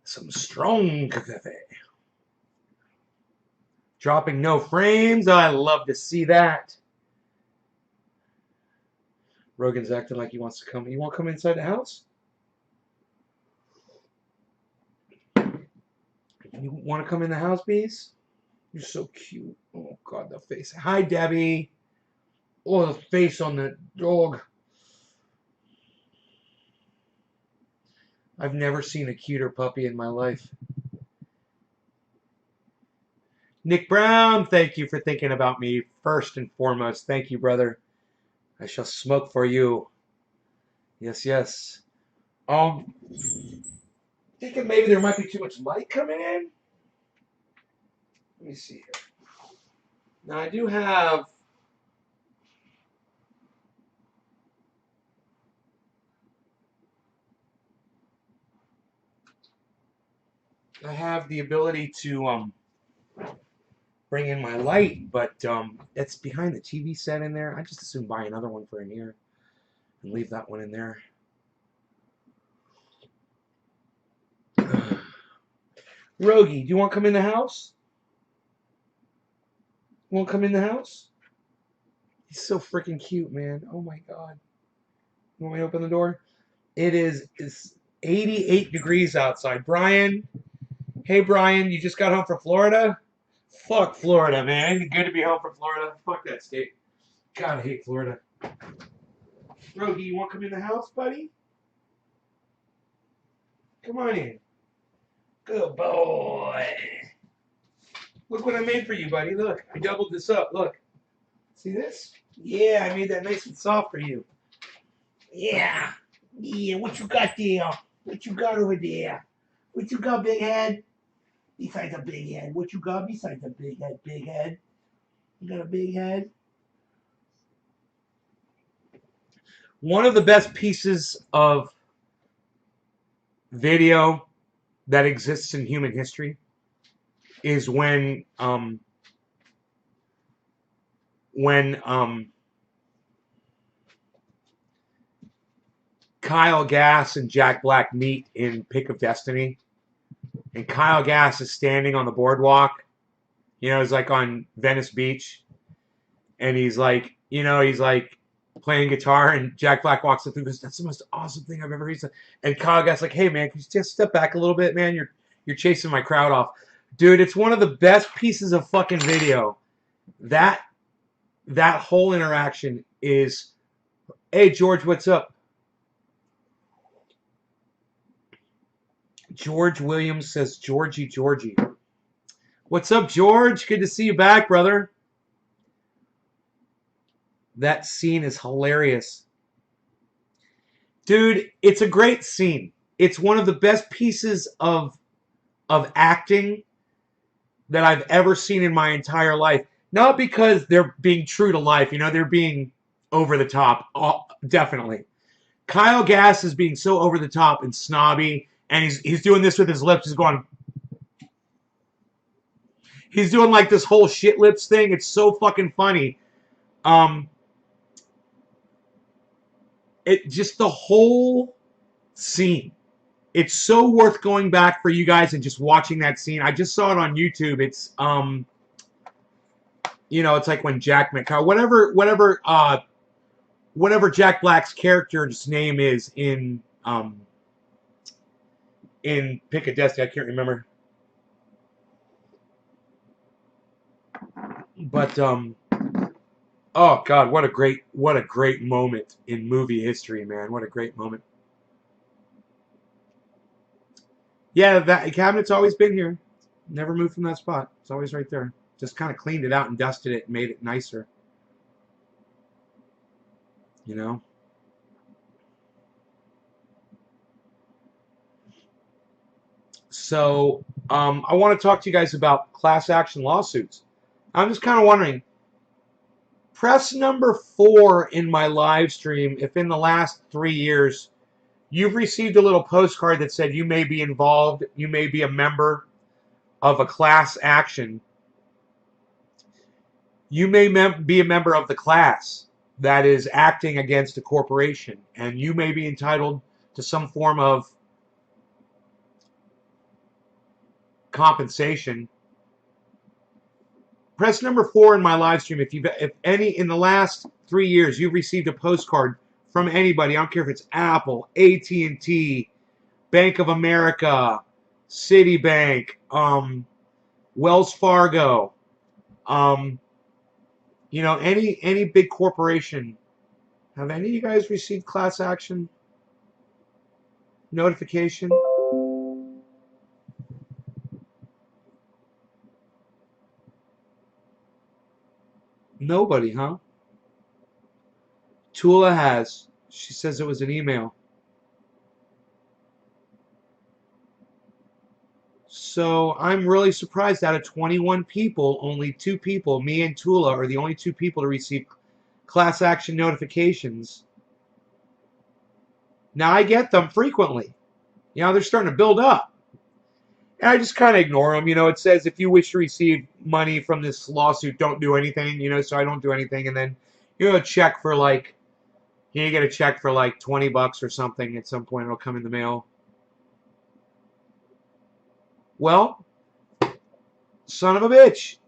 Some strong cafe. Dropping no frames. I love to see that. Rogan's acting like he wants to come. You want to come inside the house? You want to come in the house, Bees? You're so cute. Oh, God, the face. Hi, Debbie. Oh, the face on the dog. I've never seen a cuter puppy in my life. Nick Brown, thank you for thinking about me first and foremost. Thank you, brother. I shall smoke for you. Yes, yes. Thinking maybe there might be too much light coming in. Let me see here. Now I do have the ability to bring in my light, but it's behind the TV set in there. I just assume buy another one for in here and leave that one in there. Rogie, do you want to come in the house? You want to come in the house? He's so freaking cute, man. Oh my God. You want me to open the door? It's 88 degrees outside. Brian, hey Brian, you just got home from Florida? Fuck Florida, man. Ain't it good to be home from Florida? Fuck that state. God, I hate Florida. Rogie, you want to come in the house, buddy? Come on in. Good boy. Look what I made for you, buddy. Look, I doubled this up. Look. See this? Yeah, I made that nice and soft for you. Yeah. Yeah, what you got there? What you got over there? What you got, big head? Besides a big head. What you got besides a big head, big head? You got a big head? One of the best pieces of video that exists in human history is when Kyle Gass and Jack Black meet in Pick of Destiny, and Kyle Gass is standing on the boardwalk. You know, it's like on Venice Beach, and he's like playing guitar, and Jack Black walks up and goes, "That's the most awesome thing I've ever heard." And Kyle Gass like, "Hey man, can you just step back a little bit, man? You're chasing my crowd off." Dude, it's one of the best pieces of fucking video. That whole interaction is, hey George, what's up? George Williams says, Georgie. What's up, George? Good to see you back, brother. That scene is hilarious. Dude, it's a great scene. It's one of the best pieces of acting that I've ever seen in my entire life. Not because they're being true to life, you know, they're being over the top, definitely. Kyle Gass is being so over the top and snobby, and he's doing this with his lips. He's doing like this whole shit lips thing. It's so fucking funny. It just the whole scene. It's so worth going back for you guys and just watching that scene. I just saw it on YouTube. It's you know, it's like when Jack McCall, whatever Jack Black's character's name is in Pick of Destiny. I can't remember. But oh God, what a great moment in movie history, man. What a great moment. Yeah, that cabinet's always been here. Never moved from that spot. It's always right there. Just kind of cleaned it out and dusted it and made it nicer. You know? So, I want to talk to you guys about class action lawsuits. I'm just kind of wondering, press number 4 in my live stream, if in the last 3 years you've received a little postcard that said you may be involved, you may be a member of a class action, you may be a member of the class that is acting against a corporation, and you may be entitled to some form of compensation. Press number 4 in my live stream if any in the last 3 years you've received a postcard from anybody. I don't care if it's Apple, AT&T, Bank of America, Citibank, Wells Fargo, you know, any big corporation. Have any of you guys received class action notification? Nobody, huh? Tula has. She says it was an email. So I'm really surprised out of 21 people, only 2 people, me and Tula, are the only 2 people to receive class action notifications. Now I get them frequently. You know, they're starting to build up. And I just kind of ignore them. You know, it says if you wish to receive money from this lawsuit, don't do anything. You know, so I don't do anything. And then you know, a check for like, you get a check for like $20 or something at some point. It'll come in the mail. Well, son of a bitch.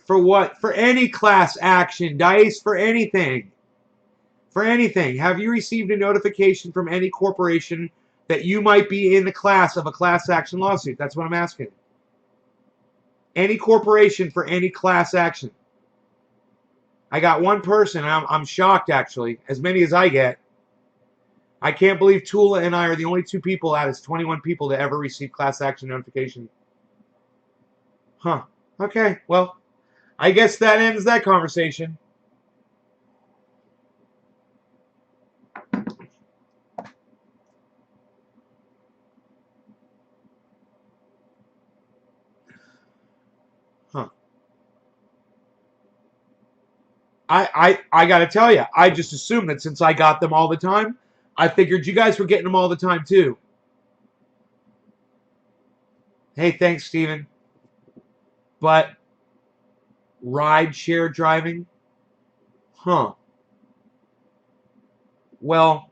For what? For any class action, Dice, for anything. For anything. Have you received a notification from any corporation that you might be in the class of a class action lawsuit? That's what I'm asking. Any corporation for any class action. I got one person. I'm shocked, actually. As many as I get. I can't believe Tula and I are the only 2 people out of 21 people to ever receive class action notification. Huh. Okay, well, I guess that ends that conversation. Huh. I got to tell you, I just assumed that since I got them all the time, I figured you guys were getting them all the time too. Hey, thanks, Steven. But ride share driving? Huh. Well,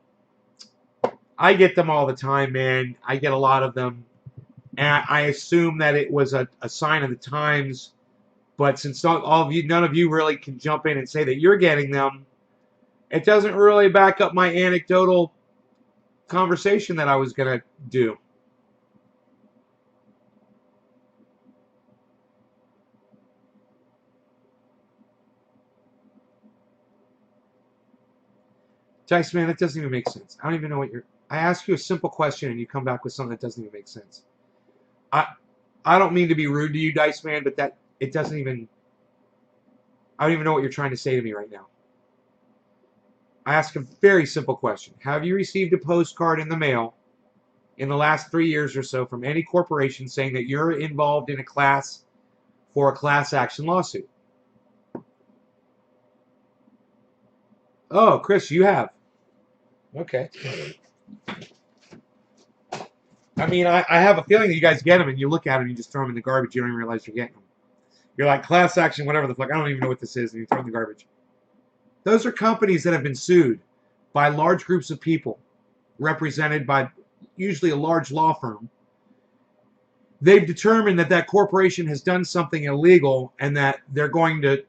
I get them all the time, man. I get a lot of them. And I assume that it was a sign of the times. But since none of you really can jump in and say that you're getting them, it doesn't really back up my anecdotal conversation that I was going to do. Dice, man, that doesn't even make sense. I don't even know what I ask you a simple question and you come back with something that doesn't even make sense. I don't mean to be rude to you, Dice Man, but that it doesn't even. I don't even know what you're trying to say to me right now. I ask a very simple question. Have you received a postcard in the mail in the last 3 years or so from any corporation saying that you're involved in a class for a class action lawsuit? Oh, Chris, you have. Okay. I mean, I have a feeling that you guys get them and you look at them and you just throw them in the garbage. You don't even realize you're getting them. You're like, class action, whatever the fuck. I don't even know what this is. And you throw it in the garbage. Those are companies that have been sued by large groups of people represented by usually a large law firm. They've determined that that corporation has done something illegal and that they're going to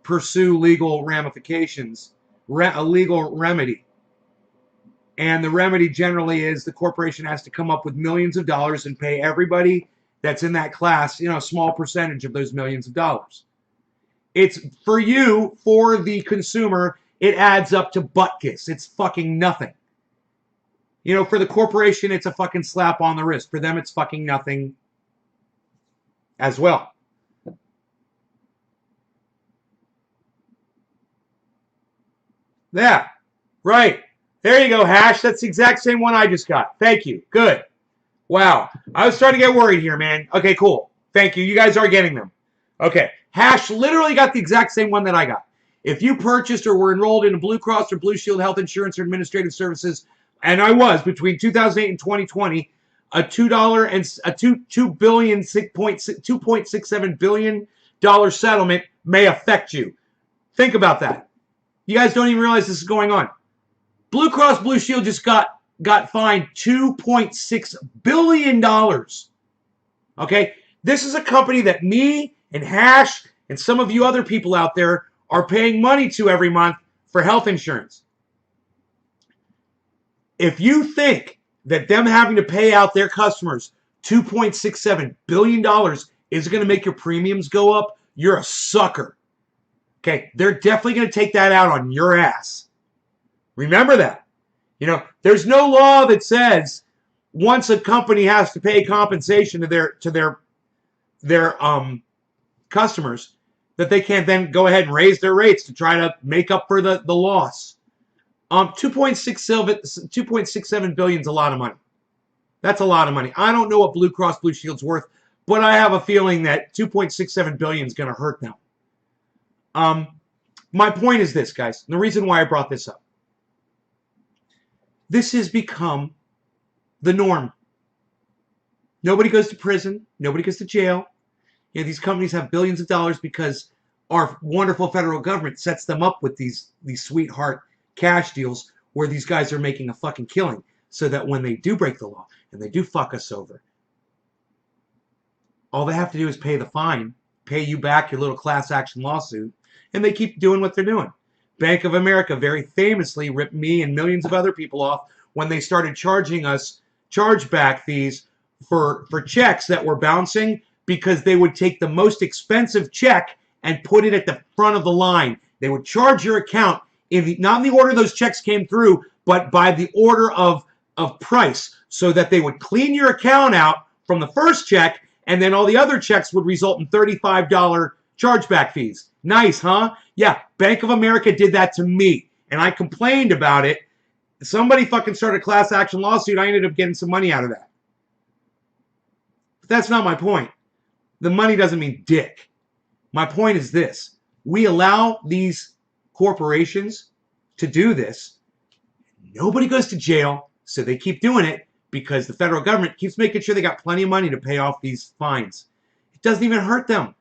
pursue legal ramifications, a legal remedy. And the remedy generally is the corporation has to come up with millions of dollars and pay everybody that's in that class, you know, a small percentage of those millions of dollars. It's for you, for the consumer, it adds up to butt kiss. It's fucking nothing. You know, for the corporation, it's a fucking slap on the wrist. For them, it's fucking nothing as well. Yeah, right. There you go, Hash. That's the exact same one I just got. Thank you. Good. Wow. I was starting to get worried here, man. Okay, cool. Thank you. You guys are getting them. Okay. Hash literally got the exact same one that I got. If you purchased or were enrolled in a Blue Cross or Blue Shield health insurance or administrative services, and I was between 2008 and 2020, a $2 and a $2.67 billion settlement may affect you. Think about that. You guys don't even realize this is going on. Blue Cross Blue Shield just got fined $2.6 billion Okay? This is a company that me and Hash and some of you other people out there are paying money to every month for health insurance. If you think that them having to pay out their customers $2.67 billion is going to make your premiums go up, you're a sucker. Okay? They're definitely going to take that out on your ass. Remember that. You know, there's no law that says once a company has to pay compensation to their customers that they can't then go ahead and raise their rates to try to make up for the loss. 2.67 billion is a lot of money. That's a lot of money. I don't know what Blue Cross Blue Shield's worth, but I have a feeling that 2.67 billion is going to hurt them. My point is this, guys. The reason why I brought this up. This has become the norm. Nobody goes to prison. Nobody goes to jail. You know, these companies have billions of dollars because our wonderful federal government sets them up with these sweetheart cash deals where these guys are making a fucking killing so that when they do break the law and they do fuck us over, all they have to do is pay the fine, pay you back your little class action lawsuit, and they keep doing what they're doing. Bank of America very famously ripped me and millions of other people off when they started charging us chargeback fees for checks that were bouncing because they would take the most expensive check and put it at the front of the line. They would charge your account not in the order those checks came through, but by the order of price, so that they would clean your account out from the first check, and then all the other checks would result in $35 chargeback fees. Nice, huh? Yeah, Bank of America did that to me, and I complained about it. Somebody fucking started a class action lawsuit. I ended up getting some money out of that. But that's not my point. The money doesn't mean dick. My point is this. We allow these corporations to do this. Nobody goes to jail, so they keep doing it because the federal government keeps making sure they got plenty of money to pay off these fines. It doesn't even hurt them.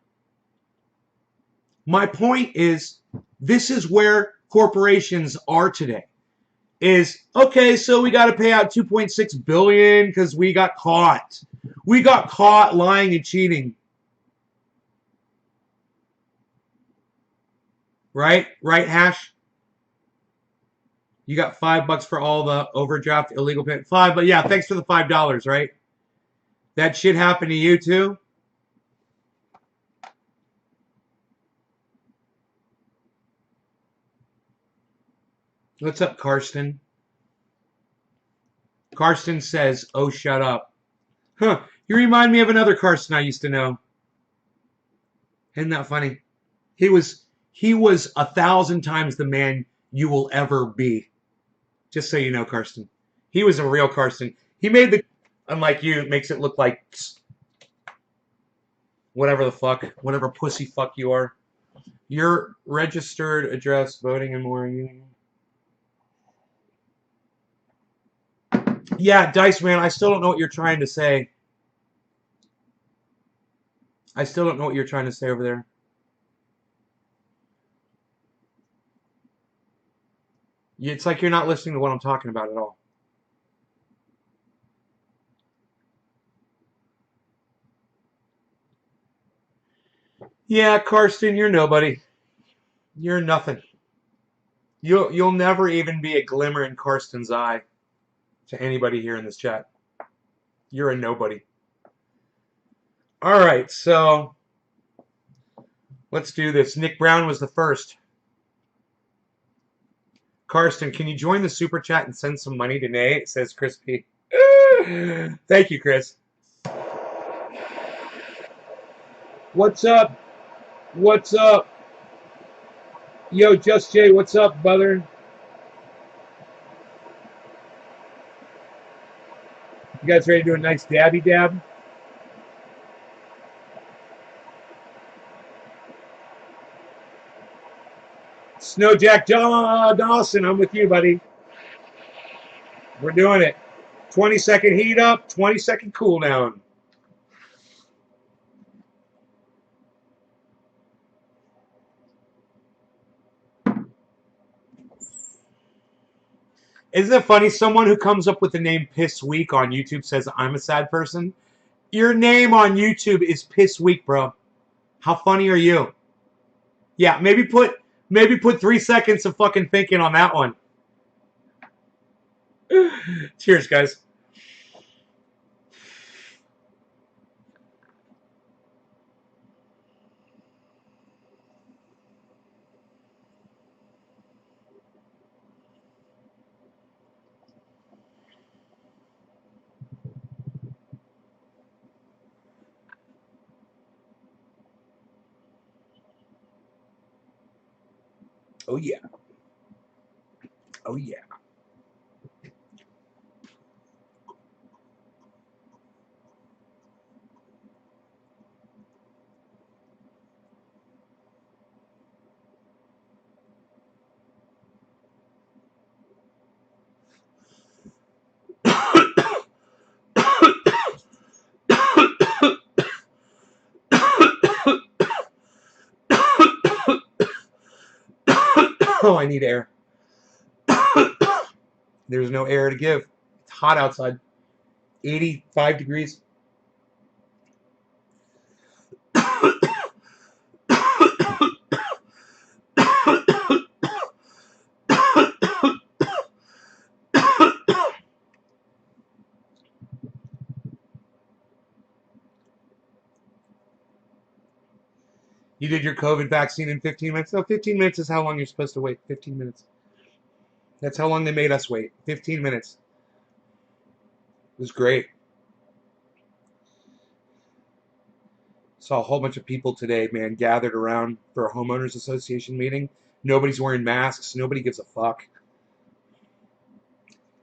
My point is, this is where corporations are today. Is, okay, so we got to pay out $2.6 billion because we got caught. We got caught lying and cheating. Right? Right, Hash? You got $5 for all the overdraft illegal payment. $5, but yeah, thanks for the $5, right? That shit happened to you too? What's up, Karsten? Karsten says, oh, shut up. Huh, you remind me of another Karsten I used to know. Isn't that funny? He was 1,000 times the man you will ever be. Just so you know, Karsten. He was a real Karsten. He made the, unlike you, it makes it look like whatever the fuck, whatever pussy fuck you are. Your registered address, voting and more. Yeah, Dice Man, I still don't know what you're trying to say. I still don't know what you're trying to say over there. It's like you're not listening to what I'm talking about at all. Yeah, Karsten, you're nobody. You're nothing. You'll never even be a glimmer in Karsten's eye to anybody here in this chat. You're a nobody. All right, so let's do this. Nick Brown was the first. Karsten, can you join the super chat and send some money to Nate? Says Chris P. Thank you, Chris. What's up? What's up? Yo, Just Jay, what's up, brother? You guys ready to do a nice dabby dab? Snowjack Dawson, I'm with you, buddy. We're doing it. 20-second heat up, 20-second cool down. Isn't it funny? Someone who comes up with the name Piss Week on YouTube says I'm a sad person. Your name on YouTube is Piss Week, bro. How funny are you? Yeah, maybe put 3 seconds of fucking thinking on that one. Cheers, guys. Oh yeah. Oh yeah. Oh, I need air. There's no air to give. It's hot outside. 85 degrees. You did your COVID vaccine in 15 minutes? No, 15 minutes is how long you're supposed to wait. 15 minutes. That's how long they made us wait. 15 minutes. It was great. Saw a whole bunch of people today, man, gathered around for a homeowners association meeting. Nobody's wearing masks. Nobody gives a fuck.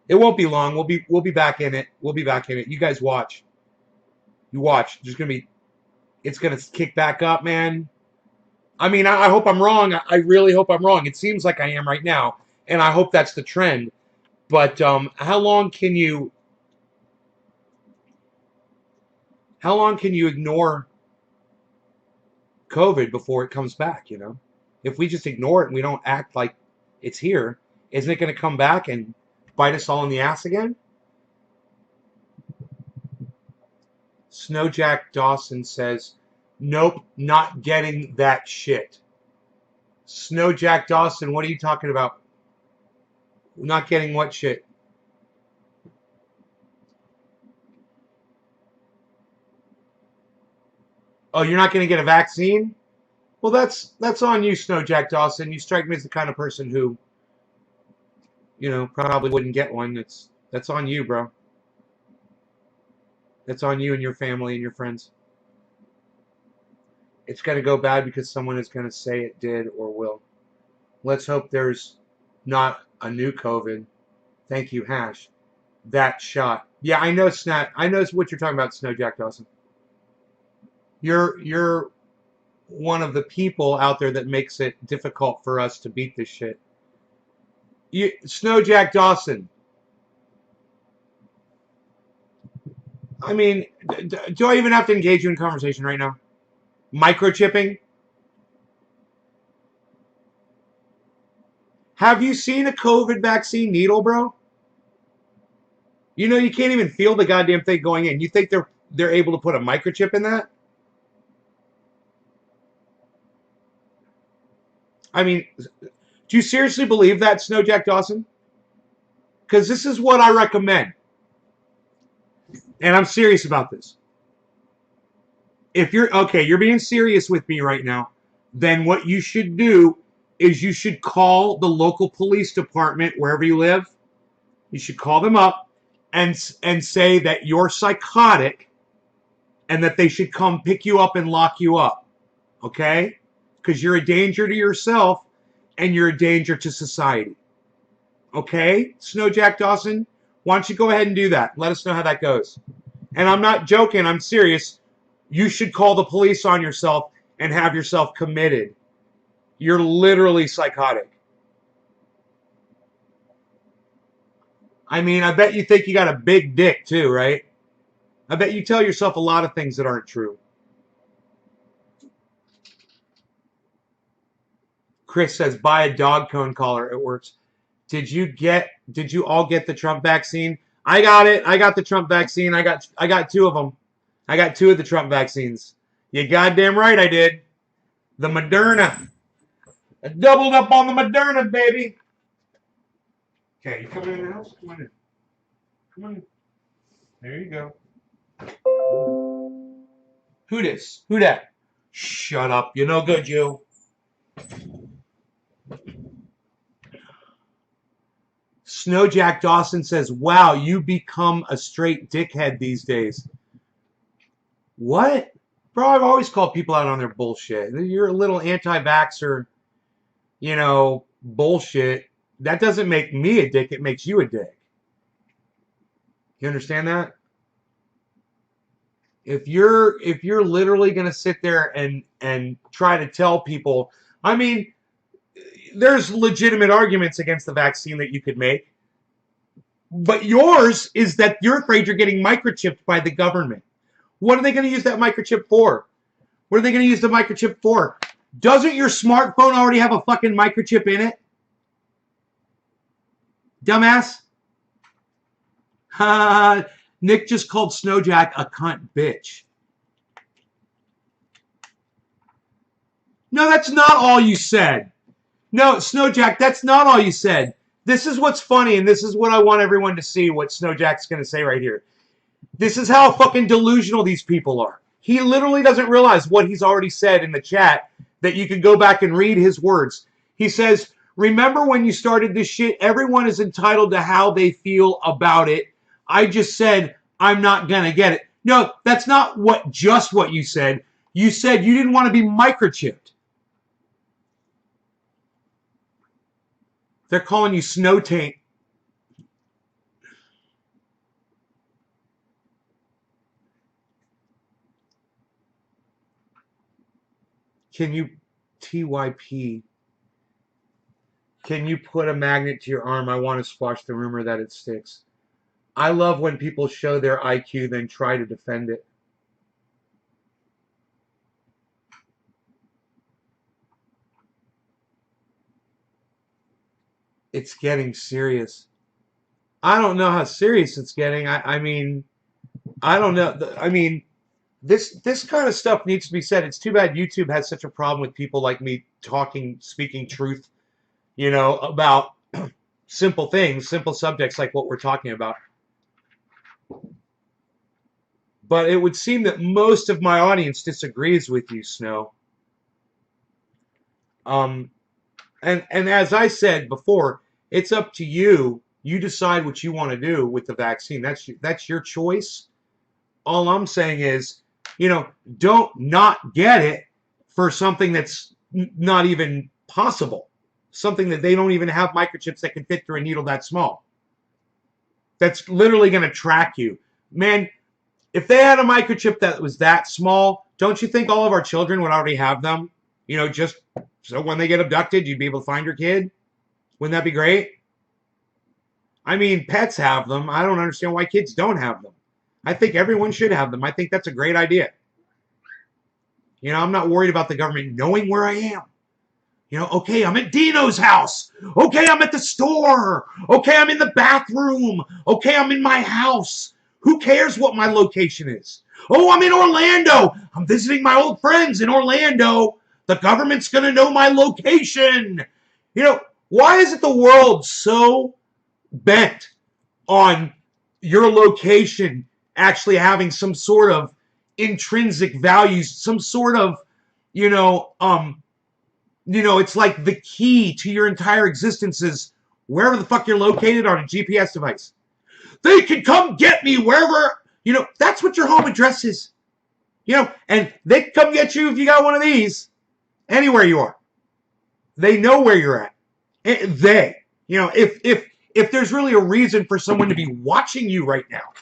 It won't be long. We'll be back in it. We'll be back in it. You guys watch. You watch. It's gonna kick back up, man. I mean, I hope I'm wrong. I really hope I'm wrong. It seems like I am right now, and I hope that's the trend. But how long can you ignore COVID before it comes back? You know, if we just ignore it and we don't act like it's here, isn't it going to come back and bite us all in the ass again? Snowjack Dawson says, nope, not getting that shit. Snowjack Dawson, what are you talking about? Not getting what shit? Oh, you're not going to get a vaccine? Well, that's on you, Snowjack Dawson. You strike me as the kind of person who, you know, probably wouldn't get one. That's on you, bro. That's on you and your family and your friends. It's going to go bad because someone is going to say it did or will. Let's hope there's not a new COVID. Thank you, Hash. That shot. Yeah, I know, Snap. I know what you're talking about, Snowjack Dawson. You're one of the people out there that makes it difficult for us to beat this shit. Snowjack Dawson. I mean, do I even have to engage you in conversation right now? Microchipping? Have you seen a COVID vaccine needle, bro? You know, you can't even feel the goddamn thing going in. You think they're able to put a microchip in that? I mean, do you seriously believe that, Snowjack Dawson? Because this is what I recommend. And I'm serious about this. If you're being serious with me right now, then what you should do is you should call the local police department wherever you live. You should call them up and say that you're psychotic and that they should come pick you up and lock you up. Okay? Because you're a danger to yourself and you're a danger to society. Okay? Snowjack Dawson, why don't you go ahead and do that? Let us know how that goes. And I'm not joking. I'm serious. You should call the police on yourself and have yourself committed. You're literally psychotic. I mean, I bet you think you got a big dick too, right? I bet you tell yourself a lot of things that aren't true. Chris says, buy a dog cone collar. It works. Did you all get the Trump vaccine? I got it. I got the Trump vaccine. I got 2 of them. I got 2 of the Trump vaccines. You goddamn right I did. The Moderna. I doubled up on the Moderna, baby. Okay, you coming in the house? Come on in. Come on in. There you go. Who this? Who that? Shut up. You're no good, you. Snowjack Dawson says, wow, you become a straight dickhead these days. What? Bro, I've always called people out on their bullshit. You're a little anti-vaxxer, you know, bullshit. That doesn't make me a dick. It makes you a dick. You understand that? If you're literally going to sit there and try to tell people, I mean, there's legitimate arguments against the vaccine that you could make. But yours is that you're afraid you're getting microchipped by the government. What are they going to use that microchip for? What are they going to use the microchip for? Doesn't your smartphone already have a fucking microchip in it? Dumbass. Nick just called Snowjack a cunt bitch. No, that's not all you said. No, Snowjack, that's not all you said. This is what's funny, and this is what I want everyone to see, what Snowjack's going to say right here. This is how fucking delusional these people are. He literally doesn't realize what he's already said in the chat, that you can go back and read his words. He says, remember when you started this shit, everyone is entitled to how they feel about it. I just said, I'm not going to get it. No, that's not what you said. You said you didn't want to be microchipped. They're calling you Snow Taint. Can you, TYP, can you put a magnet to your arm? I want to squash the rumor that it sticks. I love when people show their IQ, then try to defend it. It's getting serious. I don't know how serious it's getting. I mean, I don't know. I mean, this kind of stuff needs to be said. It's too bad YouTube has such a problem with people like me speaking truth, you know, about simple things, simple subjects like what we're talking about. But it would seem that most of my audience disagrees with you, Snow. And as I said before, it's up to you. You decide what you want to do with the vaccine. That's your choice. All I'm saying is, you know, don't not get it for something that's not even possible. Something that they don't even have microchips that can fit through a needle that small. That's literally going to track you. Man, if they had a microchip that was that small, don't you think all of our children would already have them? You know, just so when they get abducted, you'd be able to find your kid? Wouldn't that be great? I mean, pets have them. I don't understand why kids don't have them. I think everyone should have them. I think that's a great idea. You know, I'm not worried about the government knowing where I am. You know, okay, I'm at Dino's house. Okay, I'm at the store. Okay, I'm in the bathroom. Okay, I'm in my house. Who cares what my location is? Oh, I'm in Orlando. I'm visiting my old friends in Orlando. The government's going to know my location. You know, why is it the world so bent on your location actually having some sort of intrinsic values, some sort of, it's like the key to your entire existence is wherever the fuck you're located on a GPS device. They can come get me wherever, that's what your home address is. And they can come get you if you got one of these, anywhere you are. They know where you're at. If there's really a reason for someone to be watching you right now.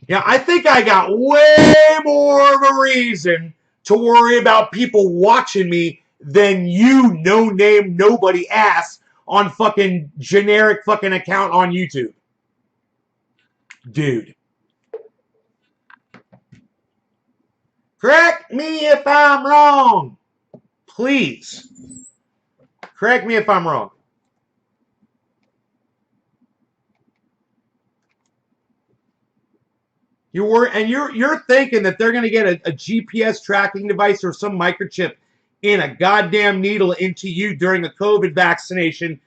Yeah, I think I got way more of a reason to worry about people watching me than you no-name, nobody ass on fucking generic fucking account on YouTube. Dude. Correct me if I'm wrong. Please. Correct me if I'm wrong. You're thinking that they're going to get a GPS tracking device or some microchip in a goddamn needle into you during a COVID vaccination.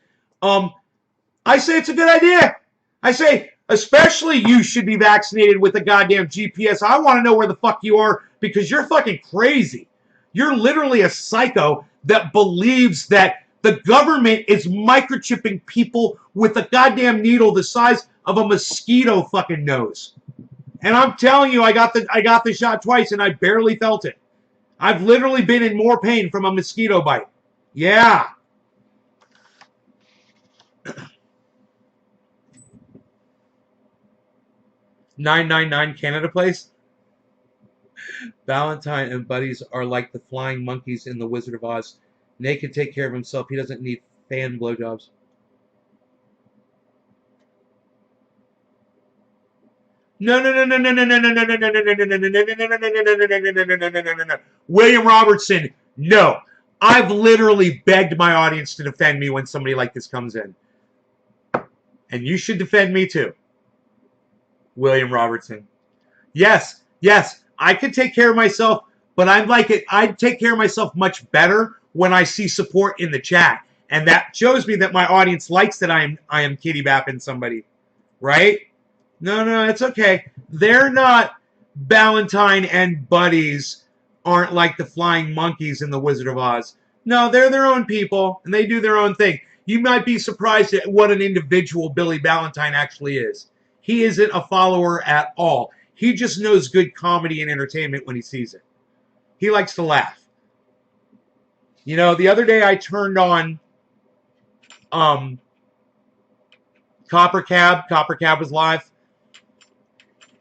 I say it's a good idea. I say, especially you should be vaccinated with a goddamn GPS. I want to know where the fuck you are because you're fucking crazy. You're literally a psycho that believes that the government is microchipping people with a goddamn needle the size of a mosquito fucking nose. And I'm telling you, I got the shot twice and I barely felt it. I've literally been in more pain from a mosquito bite. Yeah. $9.99 Canada Place. Valentine and buddies are like the flying monkeys in The Wizard of Oz. Nate can take care of himself. He doesn't need fan blowjobs. No. William Robertson, no. I've literally begged my audience to defend me when somebody like this comes in. And you should defend me too. William Robertson. Yes, I can take care of myself, but I'm like it. I take care of myself much better when I see support in the chat. And that shows me that my audience likes that I am kitty bapping somebody. Right? No, it's okay. They're not Valentine and buddies aren't like the flying monkeys in The Wizard of Oz. No, they're their own people, and they do their own thing. You might be surprised at what an individual Billy Valentine actually is. He isn't a follower at all. He just knows good comedy and entertainment when he sees it. He likes to laugh. You know, the other day I turned on Copper Cab. Copper Cab was live.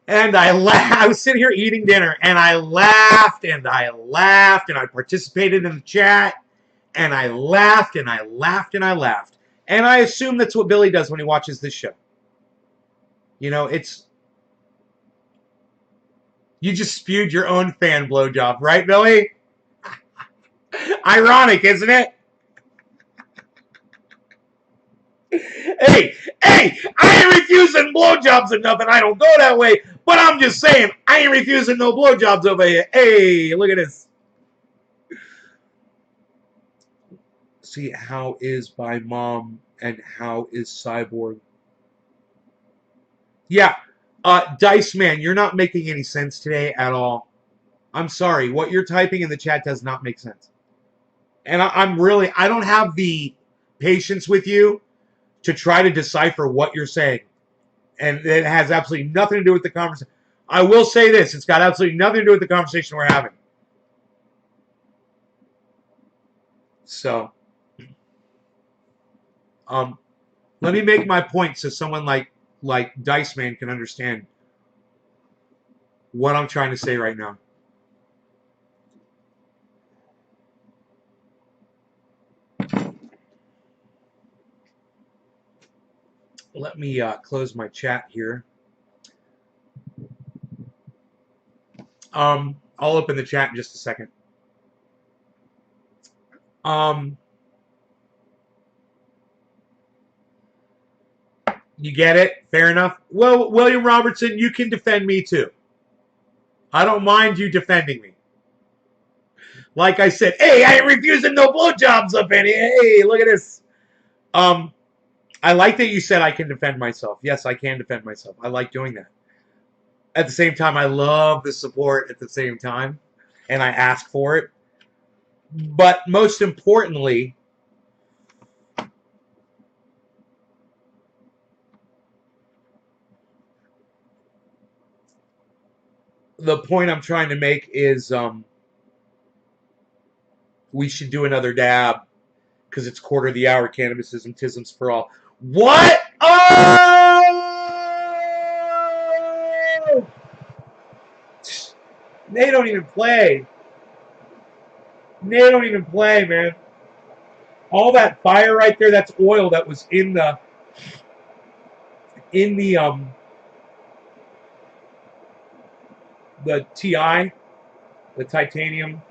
And I laughed. I was sitting here eating dinner, and I laughed, and I laughed, and I participated in the chat, and I laughed, and I laughed, and I laughed. And I assume that's what Billy does when he watches this show. You know, it's... You just spewed your own fan blowjob, right, Billy? Ironic, isn't it? Hey, I ain't refusing blowjobs or nothing. I don't go that way. But I'm just saying, I ain't refusing no blowjobs over here. Hey, look at this. See, how is by mom and how is Cyborg? Yeah, Dice Man, you're not making any sense today at all. I'm sorry. What you're typing in the chat does not make sense. And I don't have the patience with you to try to decipher what you're saying. And it has absolutely nothing to do with the conversation. I will say this. It's got absolutely nothing to do with the conversation we're having. So, let me make my point so someone like Dice Man can understand what I'm trying to say right now. Let me close my chat here. I'll open the chat in just a second. You get it? Fair enough. Well, William Robertson, you can defend me too. I don't mind you defending me. Like I said, hey, I ain't refusing no blowjobs up in here. Hey, look at this. I like that you said I can defend myself. Yes, I can defend myself. I like doing that. At the same time, I love the support at the same time, and I ask for it. But most importantly, the point I'm trying to make is we should do another dab because it's quarter of the hour. Cannabism, tisms for all. What? Oh! They don't even play. They don't even play, man. All that fire right there, that's oil that was in the TI, the titanium,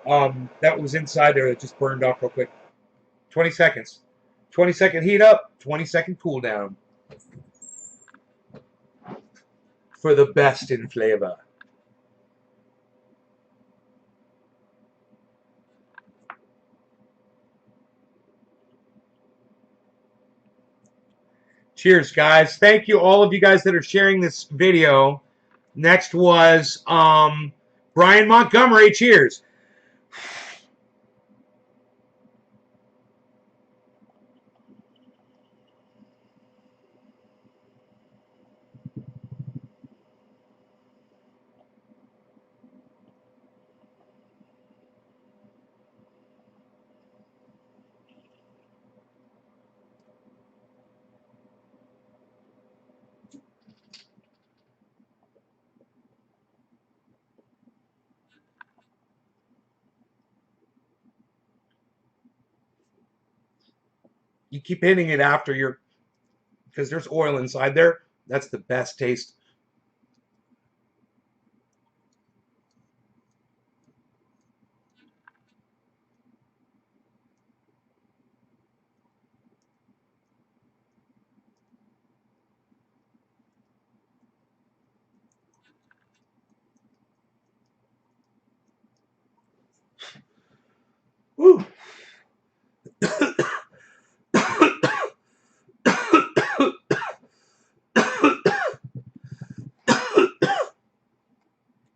that was inside there that just burned off real quick. 20 seconds. 20-second heat up, 20-second cool down. for the best in flavor. Cheers, guys. Thank you, all of you guys that are sharing this video. Next was Brian Montgomery. Cheers. You keep hitting it after you're, because there's oil inside there. That's the best taste. Woo.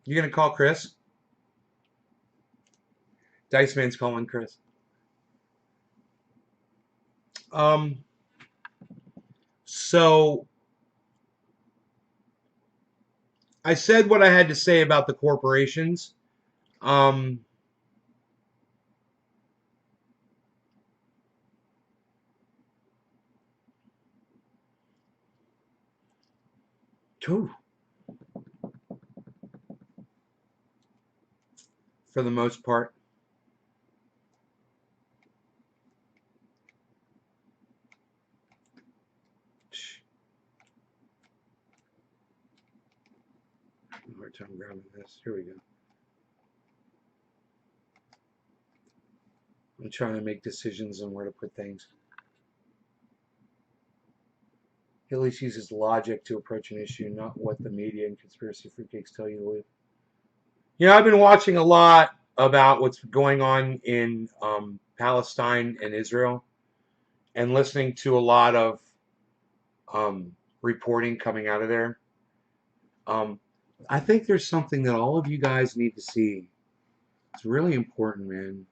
You gonna call Chris? Dice Man's calling Chris. So I said what I had to say about the corporations. For the most part. Hard time grabbing this. Here we go. I'm trying to make decisions on where to put things. He at least uses logic to approach an issue, not what the media and conspiracy fruitcakes tell you to believe. You know, I've been watching a lot about what's going on in Palestine and Israel, and listening to a lot of reporting coming out of there. I think there's something that all of you guys need to see. It's really important, man.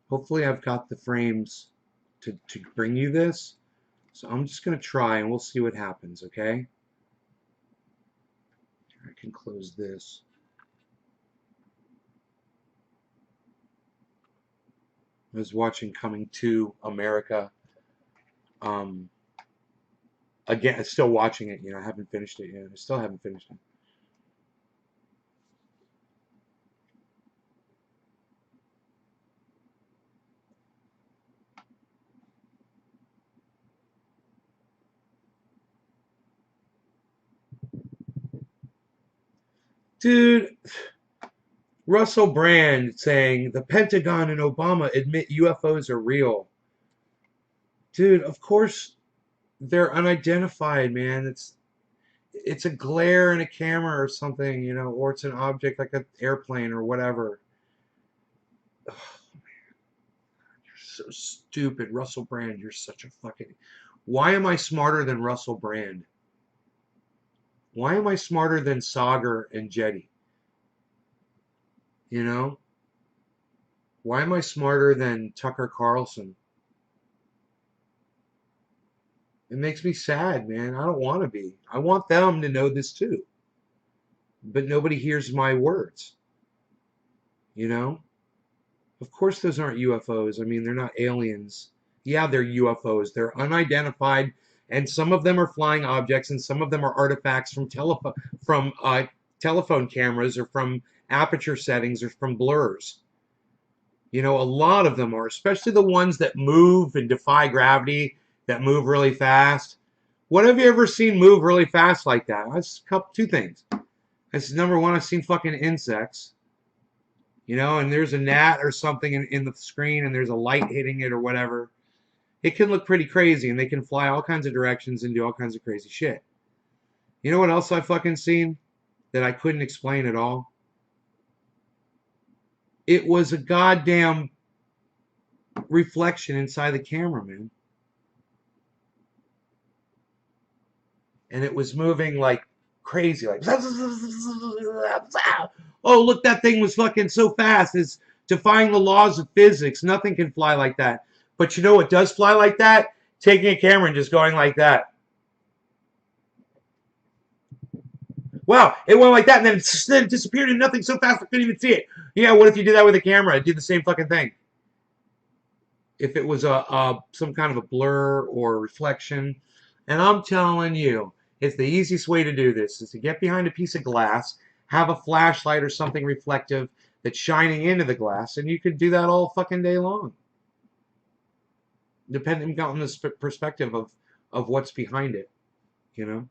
Hopefully I've got the frames to bring you this. So I'm just going to try and we'll see what happens, okay? I can close this. I was watching Coming to America. Again, I'm still watching it. You know, I haven't finished it yet. I still haven't finished it. Dude, Russell Brand saying the Pentagon and Obama admit UFOs are real. Dude, of course they're unidentified, man. It's a glare in a camera or something, you know, or it's an object like an airplane or whatever. Oh, man. You're so stupid. Russell Brand, you're such a fucking... Why am I smarter than Russell Brand? Why am I smarter than Sagar and Jetty? You know? Why am I smarter than Tucker Carlson? It makes me sad, man. I don't want to be. I want them to know this too. But nobody hears my words. You know? Of course those aren't UFOs. I mean, they're not aliens. Yeah, they're UFOs. They're unidentified, and some of them are flying objects, and some of them are artifacts from telephone cameras, or from aperture settings, or from blurs. You know, a lot of them are, especially the ones that move and defy gravity, that move really fast. What have you ever seen move really fast like that? That's two things. That's number one, I've seen fucking insects. You know, and there's a gnat or something in the screen, and there's a light hitting it or whatever. It can look pretty crazy, and they can fly all kinds of directions and do all kinds of crazy shit. You know what else I've fucking seen? that I couldn't explain at all. It was a goddamn reflection inside the camera, man. And it was moving like crazy, like, oh, look, that thing was fucking so fast. It's defying the laws of physics. Nothing can fly like that. But you know what does fly like that? Taking a camera and just going like that. Wow, it went like that, and then it disappeared into nothing so fast I couldn't even see it. Yeah, what if you did that with a camera? It'd do the same fucking thing. If it was some kind of a blur or a reflection. And I'm telling you, it's the easiest way to do this is to get behind a piece of glass, have a flashlight or something reflective that's shining into the glass, and you could do that all fucking day long. Depending on the perspective of what's behind it, you know,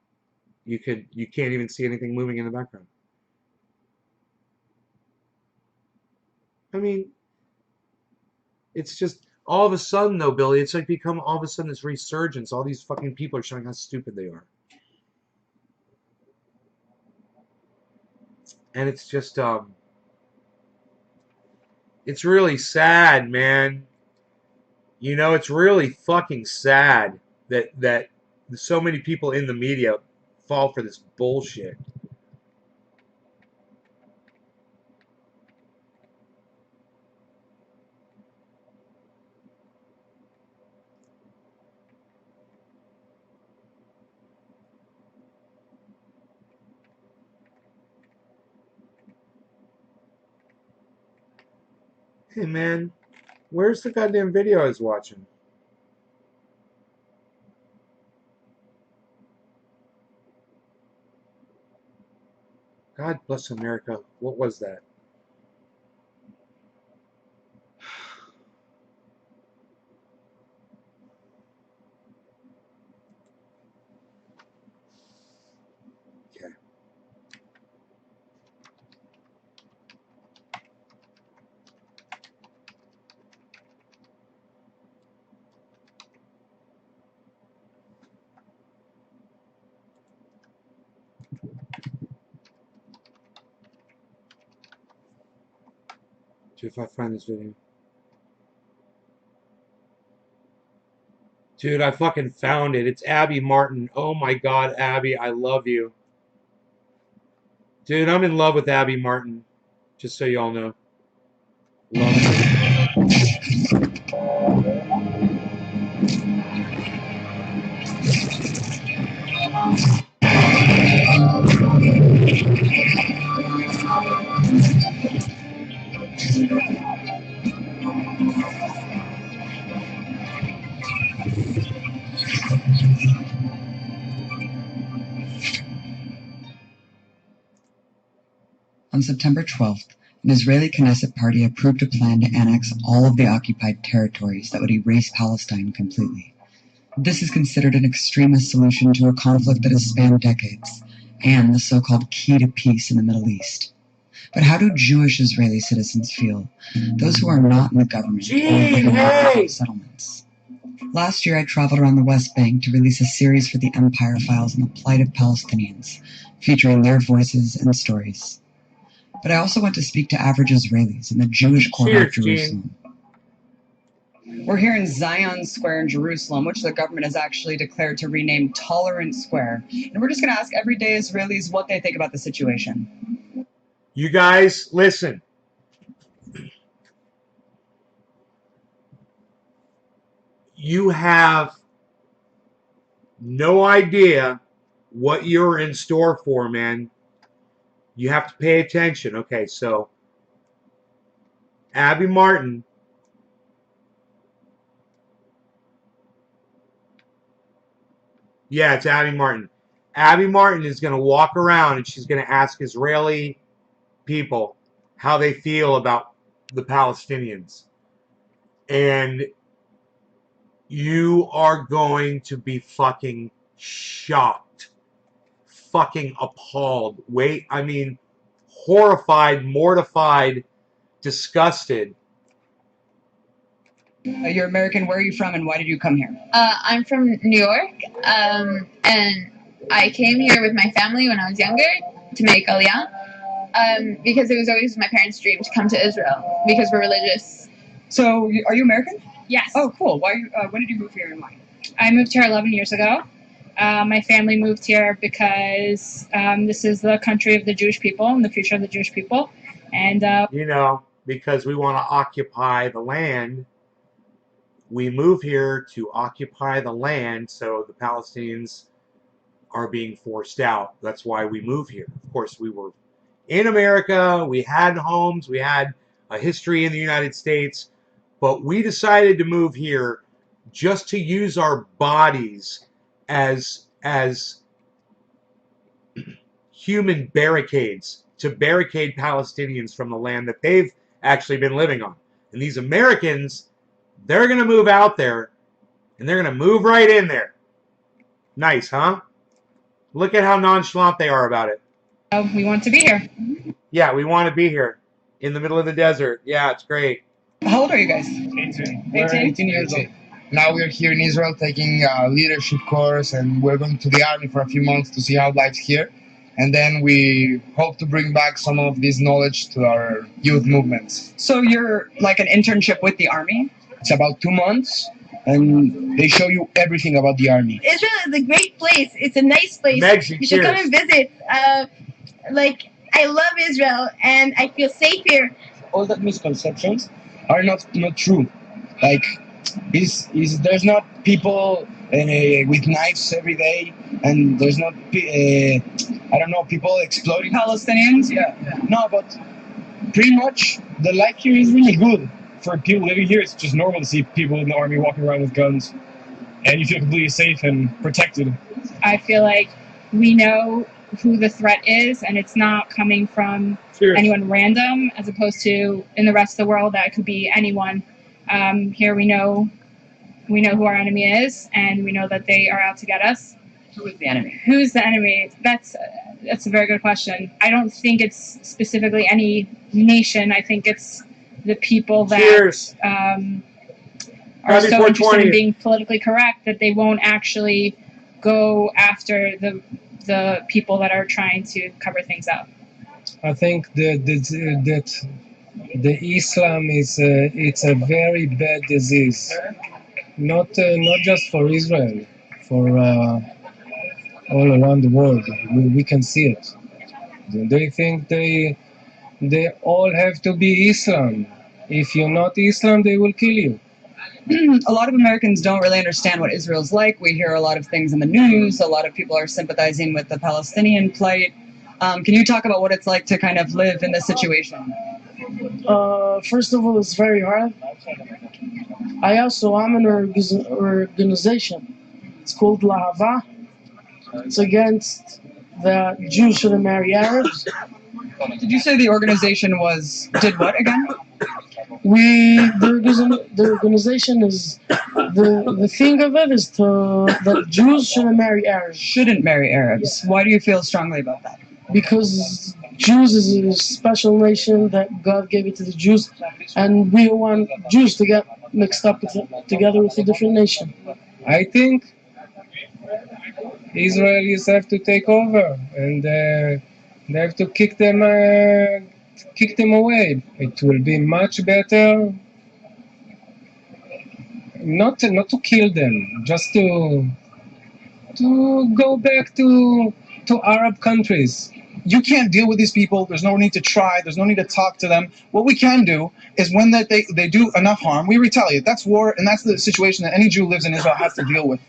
you can't even see anything moving in the background. I mean, it's just all of a sudden though, Billy, it's like become all of a sudden this resurgence. All these fucking people are showing how stupid they are. And it's just it's really sad, man. You know, it's really fucking sad that so many people in the media fall for this bullshit. Hey, man, where's the goddamn video I was watching? God bless America. What was that? Okay. See if I find this video. Dude, I fucking found it. It's Abby Martin. Oh my God, Abby, I love you. Dude, I'm in love with Abby Martin. Just so y'all know. Love her. On September 12th, an Israeli Knesset party approved a plan to annex all of the occupied territories that would erase Palestine completely. This is considered an extremist solution to a conflict that has spanned decades, and the so-called key to peace in the Middle East. But how do Jewish Israeli citizens feel? Those who are not in the government or living in settlements. Last year, I traveled around the West Bank to release a series for the Empire Files on the plight of Palestinians, featuring their voices and stories. But I also went to speak to average Israelis in the Jewish quarter of Jerusalem. We're here in Zion Square in Jerusalem, which the government has actually declared to rename Tolerance Square. And we're just going to ask everyday Israelis what they think about the situation. You guys, listen. You have no idea what you're in store for, man. You have to pay attention. Okay, so Abby Martin. Yeah, it's Abby Martin. Abby Martin is going to walk around and she's going to ask Israeli people how they feel about the Palestinians. And you are going to be fucking shocked. Fucking appalled. I mean, horrified, mortified, disgusted. You're American. Where are you from and why did you come here? I'm from New York, and I came here with my family when I was younger, to make Aliyah, because it was always my parents' dream to come to Israel because we're religious. So, are you American? Yes. Oh, cool. Why? When did you move here and why? I moved here 11 years ago. My family moved here because this is the country of the Jewish people and the future of the Jewish people. And, because we want to occupy the land. We move here to occupy the land, so the Palestinians are being forced out. That's why we move here. Of course, we were in America. We had homes. We had a history in the United States. But we decided to move here just to use our bodies as human barricades to barricade Palestinians from the land that they've actually been living on. And these Americans, they're going to move out there, and they're going to move right in there. Nice, huh? Look at how nonchalant they are about it. we want to be here. Yeah, we want to be here in the middle of the desert. Yeah, it's great. How old are you guys? 18. We're 18 years old. Now we're here in Israel taking a leadership course, and we're going to the army for a few months to see how life's here. And then we hope to bring back some of this knowledge to our youth movements. So you're like an internship with the army? It's about 2 months, and they show you everything about the army. Israel is a great place. It's a nice place. Megs, you should come cheers. and visit. I love Israel, and I feel safe here. All that misconceptions are not true. Like, there's not people with knives every day, and there's not people exploding Palestinians? Yeah. No, but pretty much the life here is really good. For people living here, it's just normal to see people in the army walking around with guns, and you feel completely safe and protected. I feel like we know who the threat is, and it's not coming from anyone random, as opposed to in the rest of the world that could be anyone. Here we know who our enemy is, and we know that they are out to get us. Who is the enemy? Who's the enemy? That's a very good question. I don't think it's specifically any nation. I think it's the people that are so interested in being politically correct that they won't actually go after the people that are trying to cover things up. I think that the Islam is it's a very bad disease, not just for Israel, for all around the world. We can see it. They think they all have to be Islam. If you're not Islam, they will kill you. A lot of Americans don't really understand what Israel's like. We hear a lot of things in the news. A lot of people are sympathizing with the Palestinian plight. Can you talk about what it's like to kind of live in this situation? First of all, it's very hard. I'm in an organization. It's called Lahava. It's against the Jews shouldn't marry Arabs. Did you say the organization did what again? The organization is, the thing of it is that Jews shouldn't marry Arabs. Shouldn't marry Arabs. Why do you feel strongly about that? Because Jews is a special nation that God gave it to the Jews, and we don't want Jews to get mixed up together with a different nation. I think Israelis have to take over, and they have to kick them away. It will be much better not to kill them, just to go back to Arab countries. You can't deal with these people. There's no need to try. There's no need to talk to them. What we can do is when they do enough harm, we retaliate. That's war, and that's the situation that any Jew who lives in Israel has to deal with.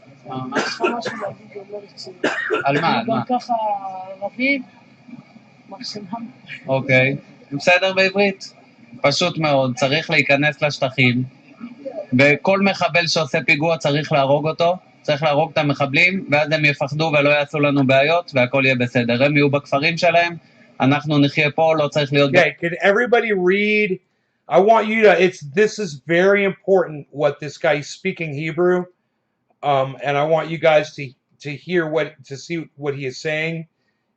אוקיי, בסדר בעברית? פשוט מאוד, צריך להיכנס לשטחים, וכל מחבל שעושה פיגוע צריך להרוג אותו, צריך להרוג את המחבלים, ואז הם יפחדו ולא יעשו לנו בעיות, והכל יהיה בסדר. הם יהיו בכפרים שלהם, אנחנו נחיה פה, לא צריך להיות... Okay, can everybody read? I want you to, this is very important what this guy is speaking Hebrew, and I want you guys to hear to see what he is saying.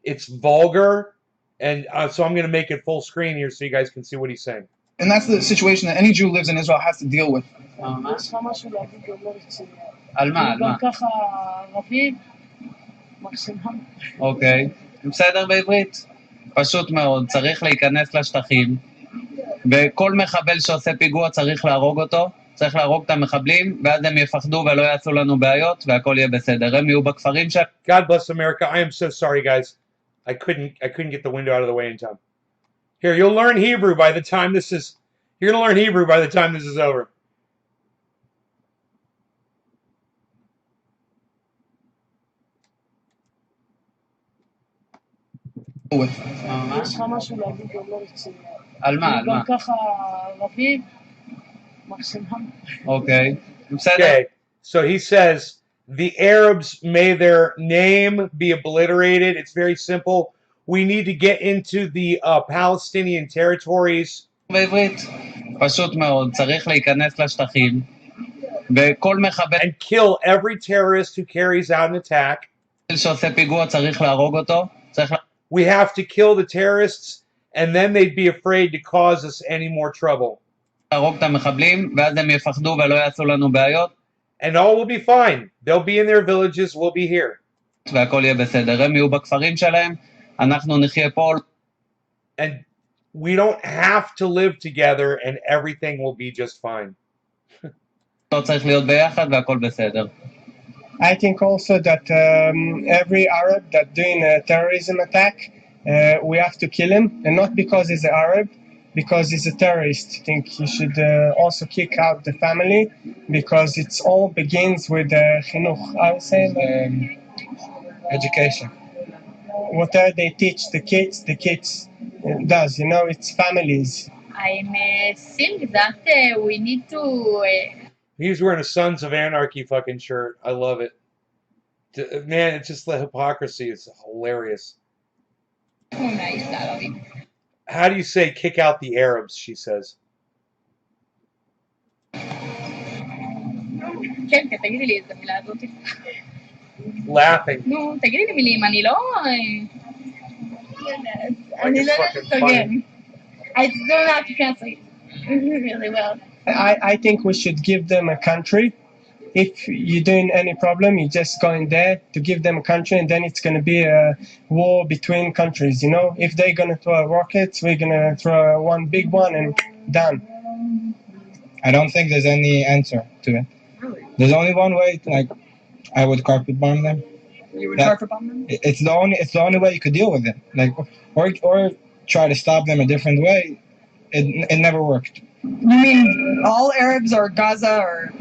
It's vulgar, and so I'm going to make it full screen here so you guys can see what he's saying. And that's the situation that any Jew who lives in Israel has to deal with. על מה? אוקיי, בסדר בעברית? פשוט מאוד, צריך להיכנס לשטחים, וכל מחבל שעושה פיגוע צריך להרוג אותו, צריך להרוג את המחבלים, ואז הם יפחדו ולא יעשו לנו בעיות, והכל יהיה בסדר. הם יהיו בכפרים שלהם. God bless America. I am so sorry, guys. I couldn't get the window out of the way in time. Here, you'll learn Hebrew by the time this is. You're gonna learn Hebrew by the time this is over. יש לך משהו להגיד במרץ? על מה? על מה? גם ככה רבים, מקסימם. אוקיי, בסדר. Okay, so he says the Arabs, may their name be obliterated. It's very simple. We need to get into the Palestinian territories. בעברית, פשוט מאוד, צריך להיכנס לשטחים, וכל מחבל and kill every terrorist who carries out an attack. שעושה פיגוע צריך להרוג אותו. We have to kill the terrorists, and then they'd be afraid to cause us any more trouble. להרוג את המחבלים, ואז הם יפחדו ולא יעשו לנו בעיות. And all will be fine. They'll be in their villages, we'll be here. והכל יהיה בסדר. הם יהיו בכפרים שלהם, אנחנו נחיה פה. And we don't have to live together, and everything will be just fine. לא צריך להיות ביחד והכל בסדר. I think also that every Arab that doing a terrorism attack, we have to kill him, and not because he's an Arab, because he's a terrorist. I think you should also kick out the family, because it's all begins with chinuch. I would say education. Whatever they teach the kids does. You know, it's families. I think that we need to. He's wearing a Sons of Anarchy fucking shirt. I love it. Man, it's just the hypocrisy is hilarious. How do you say kick out the Arabs, she says. Laughing. No, תגידי לי מילים, אני לא... אני לא יודעת לתרגם. I don't know how to translate really well. I think we should give them a country. If you're doing any problem, you just go in there to give them a country, and then it's going to be a war between countries, you know? If they're going to throw rockets, we're going to throw one big one and done. I don't think there's any answer to it. Really? There's only one way, like, I would carpet bomb them. You would carpet bomb them? It's the only way you could deal with it. Like, or try to stop them a different way. It never worked. You mean all Arabs or Gaza or?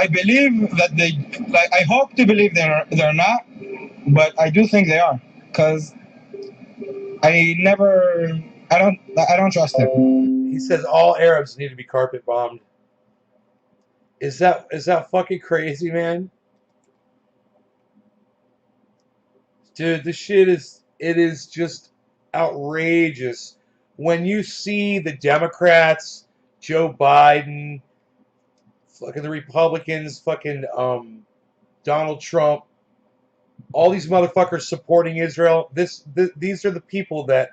I believe that they, like, I hope to believe they're not, but I do think they are, because I don't trust them. He says all Arabs need to be carpet bombed. Is that fucking crazy, man? Dude, the shit is just outrageous. When you see the Democrats, Joe Biden, fucking the Republicans, fucking Donald Trump, all these motherfuckers supporting Israel. These are the people that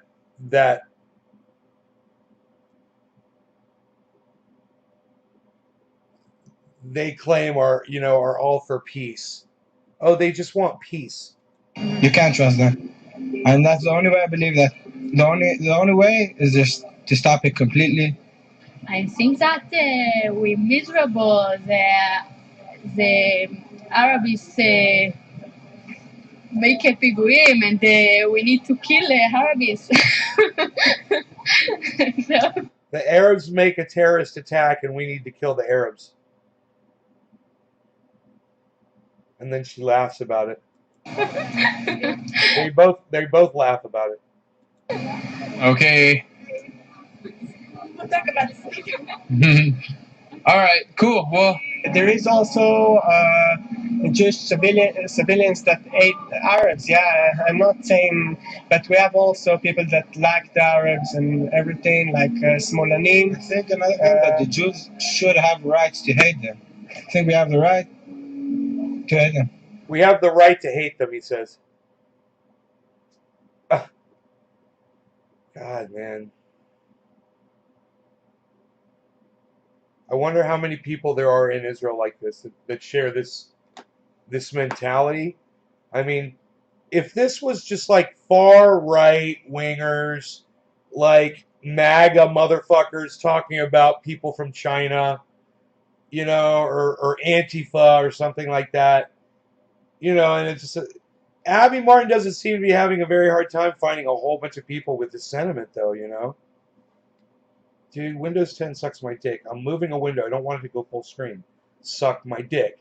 they claim are all for peace. Oh, they just want peace. You can't trust them, and that's the only way I believe that. The only way is just to stop it completely. I think that we're miserable. The Arabs make a פיגועים, and we need to kill Arabs. So. The Arabs make a terrorist attack, and we need to kill the Arabs. And then she laughs about it. They both laugh about it. Okay. We'll talk about this later. All right, cool. Well, there is also Jewish civilians that hate Arabs. Yeah, I'm not saying, but we have also people that like the Arabs and everything, like Smolanim. I think another thing that the Jews should have rights to hate them. I think we have the right to hate them. We have the right to hate them, he says. God, man. I wonder how many people there are in Israel like this that share this mentality. I mean, if this was just like far right wingers, like MAGA motherfuckers talking about people from China, you know, or Antifa or something like that, you know, and it's just Abby Martin doesn't seem to be having a very hard time finding a whole bunch of people with this sentiment, though, you know. Dude, Windows 10 sucks my dick. I'm moving a window. I don't want it to go full screen. Suck my dick.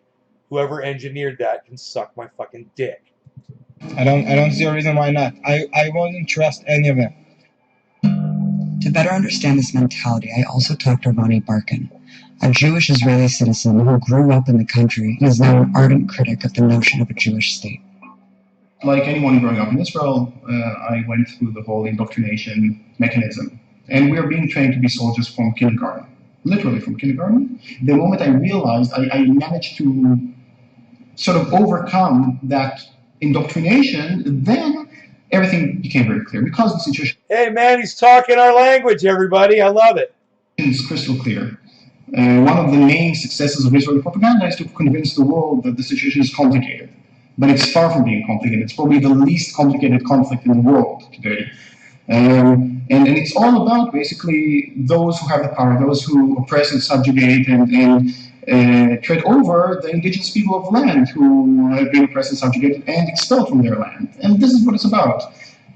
Whoever engineered that can suck my fucking dick. I don't see a reason why not. I wouldn't trust any of them. To better understand this mentality, I also talked to Ronnie Barkin, a Jewish Israeli citizen who grew up in the country and is now an ardent critic of the notion of a Jewish state. Like anyone growing up in Israel, I went through the whole indoctrination mechanism. And we are being trained to be soldiers from kindergarten, literally from kindergarten. The moment I realized I managed to sort of overcome that indoctrination, then everything became very clear because the situation. Hey man, he's talking our language, everybody. I love it. It's crystal clear. One of the main successes of Israeli propaganda is to convince the world that the situation is complicated. But it's far from being complicated. It's probably the least complicated conflict in the world today. And it's all about basically those who have the power, those who oppress and subjugate and tread over the indigenous people of the land who have been oppressed and subjugated and expelled from their land. And this is what it's about.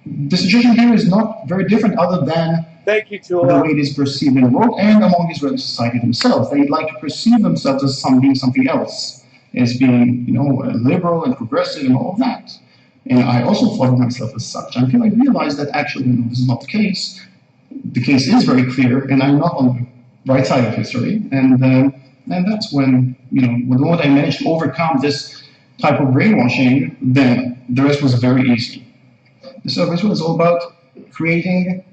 The situation here is not very different other than Thank you, the way it is perceived in the world and among Israeli society themselves. They like to perceive themselves as being something else, as being, you know, liberal and progressive and all of that. And I also thought of myself as such until I realized that actually, you know, this is not the case. The case is very clear, and I'm not on the right side of history. And that's when, you know, the moment I managed to overcome this type of brainwashing, then the rest was very easy. The service was all about creating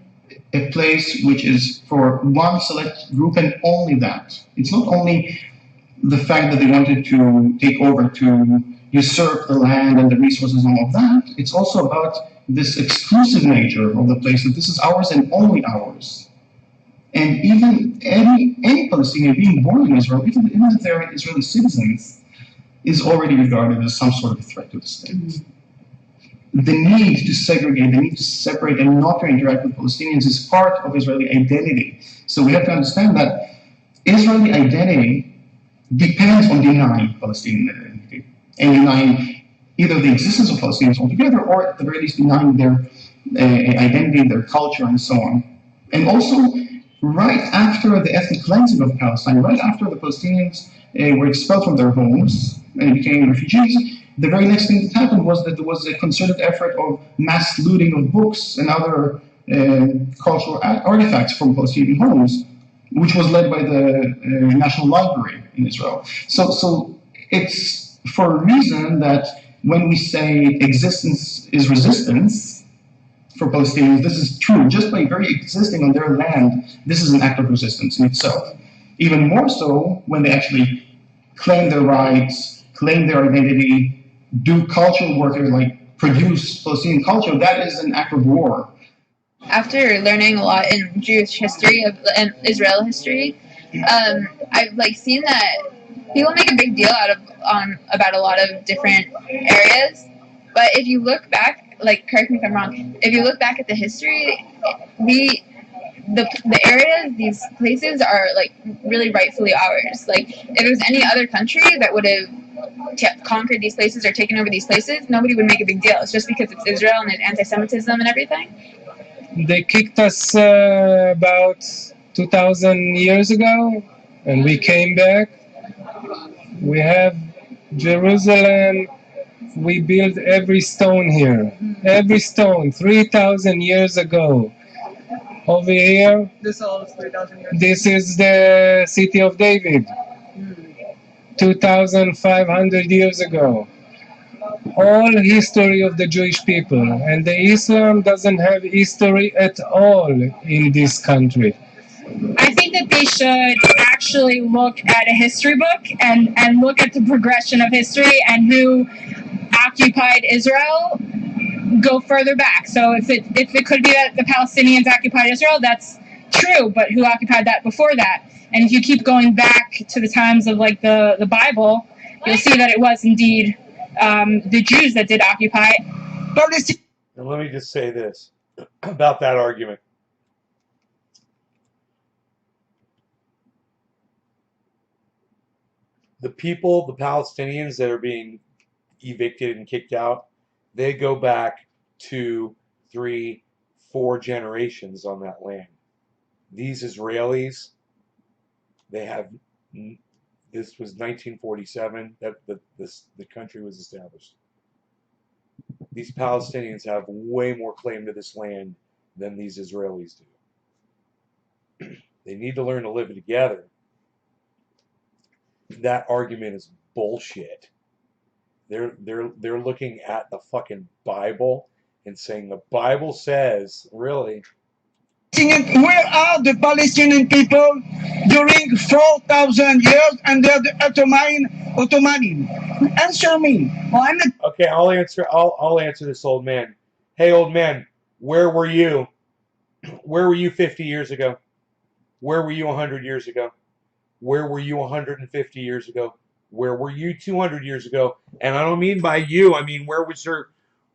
a place which is for one select group and only that. It's not only the fact that they wanted to take over, to usurp the land and the resources and all of that. It's also about this exclusive nature of the place, that this is ours and only ours. And even any Palestinian being born in Israel, even if they're Israeli citizens, is already regarded as some sort of a threat to the state. The need to segregate, the need to separate and not to interact with Palestinians is part of Israeli identity. So we have to understand that Israeli identity depends on denying Palestinian identity and denying either the existence of Palestinians altogether or at the very least denying their identity, their culture, and so on. And also, right after the ethnic cleansing of Palestine, right after the Palestinians were expelled from their homes and became refugees, the very next thing that happened was that there was a concerted effort of mass looting of books and other cultural artifacts from Palestinian homes, which was led by the National Library in Israel. So it's for a reason that when we say existence is resistance for Palestinians, this is true. Just by very existing on their land, this is an act of resistance in itself. Even more so when they actually claim their rights, claim their identity, do cultural work, like produce Palestinian culture, that is an act of war. After learning a lot in Jewish history and Israel history, I've seen that people make a big deal about a lot of different areas. But if you look back, correct me if I'm wrong, if you look back at the history, the areas, these places are really rightfully ours. If it was any other country that would have conquered these places or taken over these places, nobody would make a big deal. It's just because it's Israel and there's anti-Semitism and everything. They kicked us about 2,000 years ago, and we came back. We have Jerusalem. We built every stone here. Every stone, 3,000 years ago. Over here, this is the city of David, 2,500 years ago. All history of the Jewish people, and the Islam doesn't have history at all in this country. I think that they should actually look at a history book and look at the progression of history and who occupied Israel, go further back. So if it could be that the Palestinians occupied Israel, that's true, but who occupied that before that? And if you keep going back to the times of the Bible, you'll see that it was indeed the Jews that did occupy. Palestinian. And let me just say this about that argument. The people, the Palestinians that are being evicted and kicked out, they go back 2, 3, 4 generations on that land. These Israelis, they have, this was 1947 that the country was established. These Palestinians have way more claim to this land than these Israelis do. They need to learn to live together. That argument is bullshit. They're looking at the fucking Bible and saying the Bible says, really. Where are the Palestinian people during 4,000 years under the Ottoman? Answer me. Well, I'm not. Okay, I'll answer this old man. Hey, old man, where were you? Where were you 50 years ago? Where were you 100 years ago? Where were you 150 years ago? Where were you 200 years ago? And I don't mean by you. I mean, where was your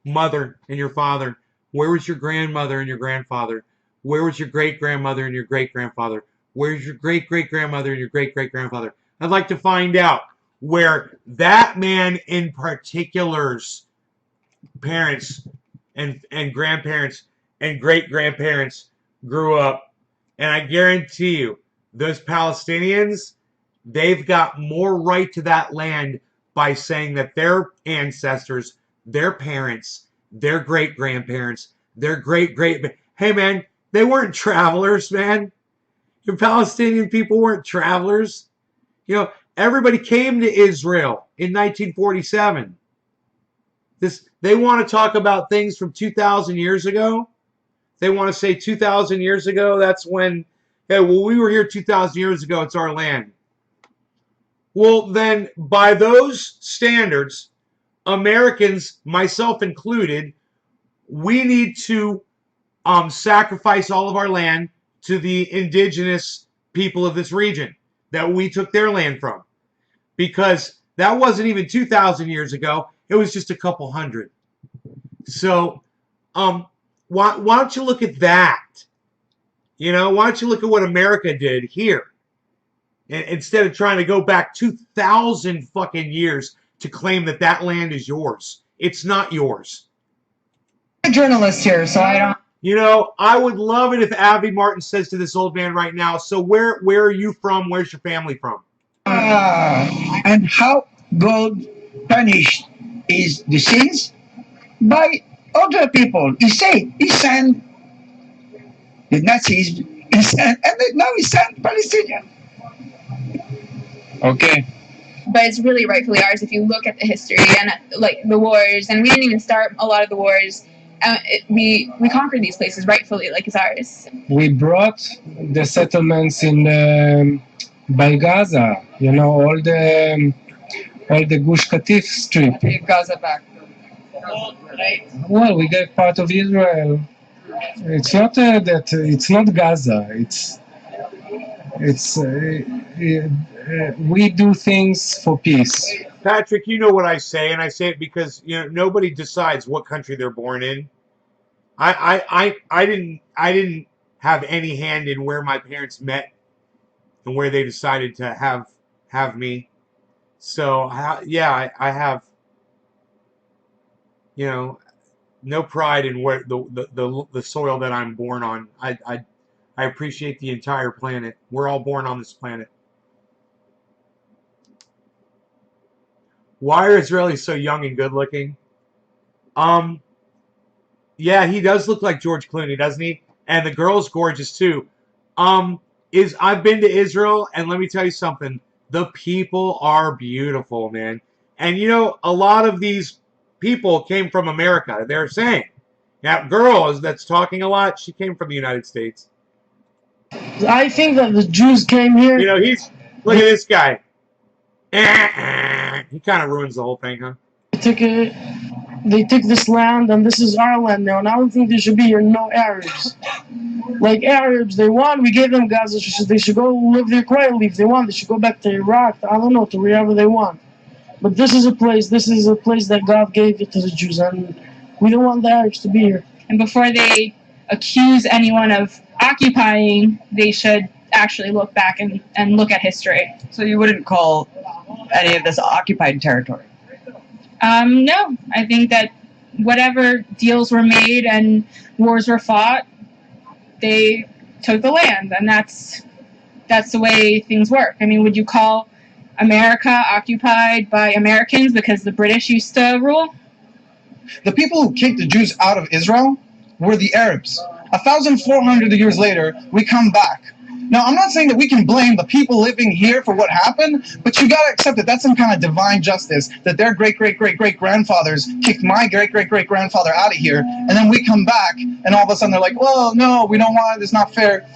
mother and your father? Where was your grandmother and your grandfather? Where was your great-grandmother and your great-grandfather? Where's your great-great-grandmother and your great-great-grandfather? I'd like to find out where that man in particular's parents and grandparents and great-grandparents grew up. And I guarantee you, those Palestinians, they've got more right to that land by saying that their ancestors, their parents, their great-grandparents, their great-great... Hey, man, they weren't travelers, man. Your Palestinian people weren't travelers. You know, everybody came to Israel in 1947. They want to talk about things from 2,000 years ago. They want to say 2,000 years ago, that's when, hey, well, we were here 2,000 years ago, it's our land. Well, then, by those standards, Americans, myself included, we need to sacrifice all of our land to the indigenous people of this region that we took their land from. Because that wasn't even 2,000 years ago. It was just a couple hundred. So, why don't you look at that? You know, why don't you look at what America did here? Instead of trying to go back 2,000 fucking years to claim that that land is yours. It's not yours. I'm a journalist here, so I don't... You know, I would love it if Avi Martin says to this old man right now, so where are you from? Where's your family from? And how God punished is the sins by other people. He sent the Nazis, and now he sent Palestinians. Okay. But it's really rightfully ours if you look at the history and like the wars, and we didn't even start a lot of the wars. We conquered these places rightfully, like it's ours. We brought the settlements in by Gaza. You know, all the Gush Katif Strip. Gave Gaza back. Well, we gave part of Israel. It's not that it's not Gaza. It's we do things for peace. Patrick, you know what I say, and I say it because, you know, nobody decides what country they're born in. I didn't have any hand in where my parents met and where they decided to have me. So yeah, I have, you know, no pride in where the soil that I'm born on. I appreciate the entire planet. We're all born on this planet. Why are Israelis so young and good looking? Yeah, he does look like George Clooney, doesn't he? And the girl's gorgeous too. I've been to Israel, and let me tell you something. The people are beautiful, man. And you know, a lot of these people came from America. They're saying that girl that's talking a lot, she came from the United States. I think that the Jews came here. You know, look at this guy. He kind of ruins the whole thing, huh? They took this land, and this is our land now, and I don't think there should be here no Arabs. Like Arabs, they want, we gave them Gaza, they should go live there quietly if they want. They should go back to Iraq, I don't know, to wherever they want. But this is a place that God gave it to the Jews, and We don't want the Arabs to be here. And before they accuse anyone of occupying, they should actually look back and look at history. So you wouldn't call any of this occupied territory? No, I think that whatever deals were made and wars were fought, they took the land, and that's the way things work. I mean, would you call America occupied by Americans because the British used to rule? The people who kicked the Jews out of Israel were the Arabs. 1,400 years later, we come back. Now, I'm not saying that we can blame the people living here for what happened, but you gotta accept that that's some kind of divine justice, that their great-great-great-great-grandfathers kicked my great-great-great-grandfather out of here, and then we come back, and all of a sudden they're like, well, no, we don't want it, it's not fair.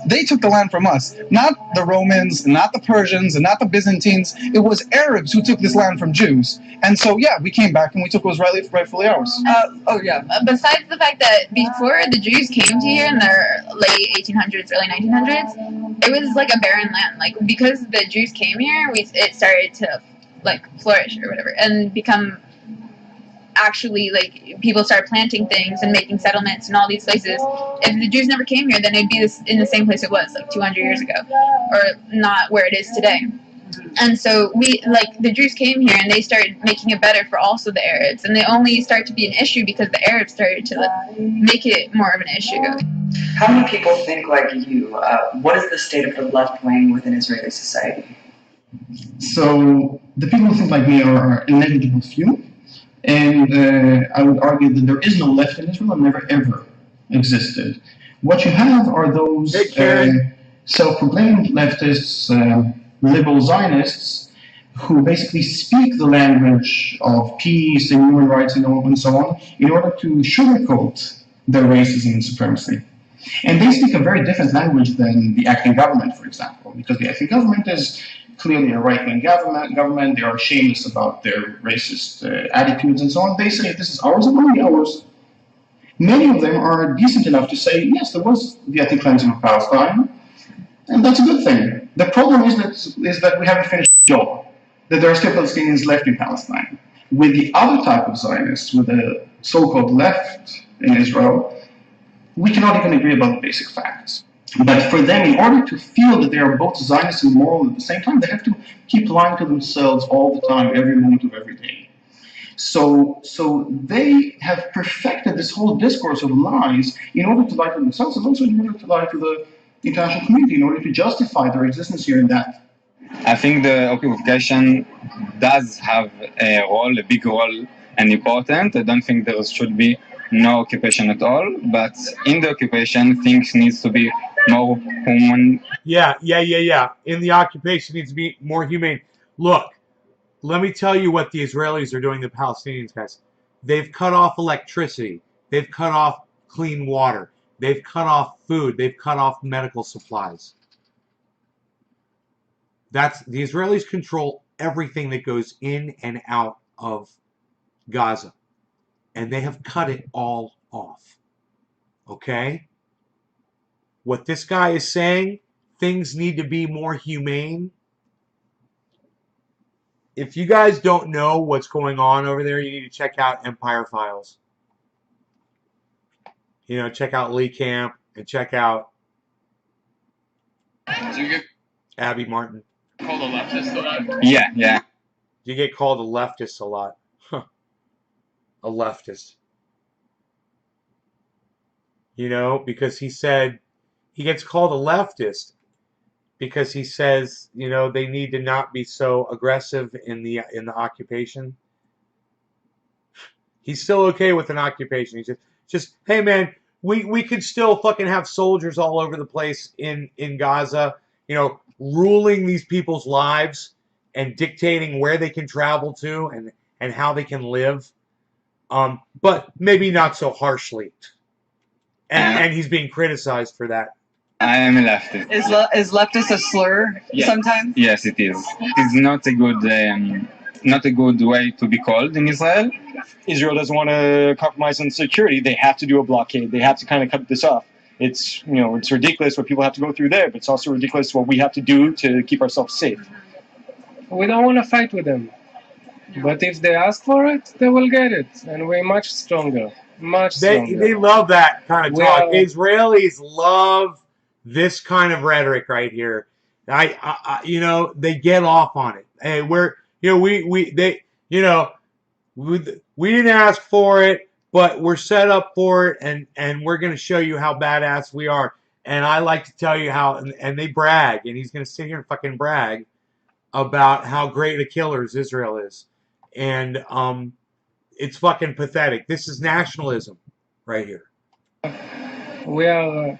They took the land from us, not the Romans, not the Persians, and not the Byzantines. It was Arabs who took this land from Jews. And so, yeah, we came back and we took what was rightfully ours. Besides the fact that before the Jews came to here in the late 1800s, early 1900s, it was like a barren land. Like, because the Jews came here, it started to, like, flourish or whatever and become actually, like, people start planting things and making settlements in all these places. If the Jews never came here, then it'd be in the same place it was, like, 200 years ago, or not where it is today. And so the Jews came here and they started making it better for also the Arabs, and they only started to be an issue because the Arabs started to make it more of an issue. How many people think like you? What is the state of the left wing within Israeli society? So the people who think like me are a negligible few. And I would argue that there is no left in Israel and never ever existed. What you have are those self-proclaimed leftists, liberal Zionists, who basically speak the language of peace and human rights and so on in order to sugarcoat their racism and supremacy. And they speak a very different language than the acting government, for example, because the acting government is clearly a right-wing government. They are shameless about their racist attitudes and so on. They say this is ours and only ours. Many of them are decent enough to say, yes, there was the ethnic cleansing of Palestine, and that's a good thing. The problem is that we haven't finished the job, that there are still Palestinians left in Palestine. With the other type of Zionists, with the so-called left in Israel, we cannot even agree about the basic facts. But for them, in order to feel that they are both Zionist and moral at the same time, they have to keep lying to themselves all the time, every moment of every day. So they have perfected this whole discourse of lies in order to lie to themselves and also in order to lie to the international community, in order to justify their existence here in that. I think the occupation does have a big role and important. I don't think there should be no occupation at all, but in the occupation, things needs to be more human. Yeah. In the occupation needs to be more humane. Look, let me tell you what the Israelis are doing to the Palestinians, guys. They've cut off electricity. They've cut off clean water. They've cut off food. They've cut off medical supplies. The Israelis control everything that goes in and out of Gaza. And they have cut it all off. Okay? What this guy is saying, things need to be more humane. If you guys don't know what's going on over there, you need to check out Empire Files. You know, check out Lee Camp and check out Abby Martin. Called a leftist a lot? Yeah. You get called a leftist a lot. A leftist. You know, because he gets called a leftist because he says, you know, they need to not be so aggressive in the occupation. He's still okay with an occupation. He's just hey man, we could still fucking have soldiers all over the place in Gaza, you know, ruling these people's lives and dictating where they can travel to and how they can live. But maybe not so harshly. And he's being criticized for that. I am a leftist. Is leftist a slur sometimes? Yes, it is. It's not a good way to be called in Israel. Israel doesn't want to compromise on security. They have to do a blockade. They have to kind of cut this off. It's ridiculous what people have to go through there, but it's also ridiculous what we have to do to keep ourselves safe. We don't want to fight with them. But if they ask for it, they will get it, and we're much stronger. Much stronger. They love that kind of We talk. are- Israelis love this kind of rhetoric right here. You know, they get off on it. Hey, we're, you know, we didn't ask for it, but we're set up for it, and we're going to show you how badass we are. And I like to tell you how, and they brag, and he's going to sit here and fucking brag about how great a killers Israel is. And it's fucking pathetic. This is nationalism right here. We are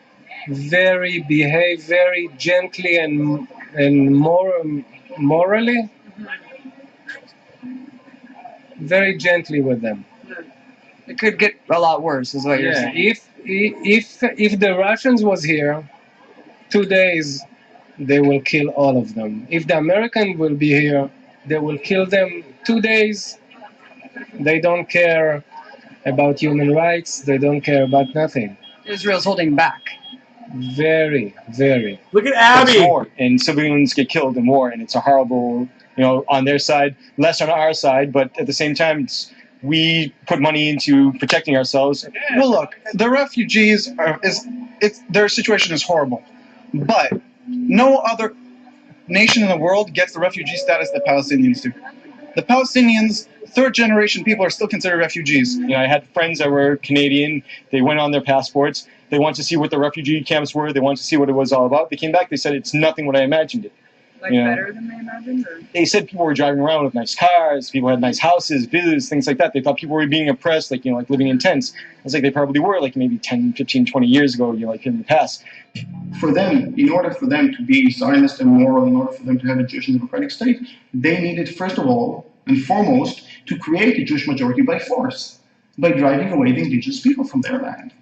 behave very gently and morally, very gently with them. It could get a lot worse, is what you're Yeah, saying. if the Russians was here, 2 days, they will kill all of them. If the American will be here, they will kill them 2 days. They don't care about human rights. They don't care about nothing. Israel's holding back. Very, very. Look at Abby. It's war, and civilians get killed in war, and it's a horrible, you know, on their side, less on our side, but at the same time, we put money into protecting ourselves. Well, look, the refugees their situation is horrible, but no other nation in the world gets the refugee status that Palestinians do. The Palestinians, third-generation people, are still considered refugees. You know, I had friends that were Canadian. They went on their passports. They wanted to see what the refugee camps were. They wanted to see what it was all about. They came back. They said it's nothing what I imagined it. Like better than they imagined? Or? They said people were driving around with nice cars. People had nice houses, villas, things like that. They thought people were being oppressed, like, you know, like living in tents. It's like they probably were, like maybe 10, 15, 20 years ago, you know, like in the past. For them, in order for them to be Zionist and moral, in order for them to have a Jewish and democratic state, they needed, first of all and foremost, to create a Jewish majority by force, by driving away the indigenous people from their land.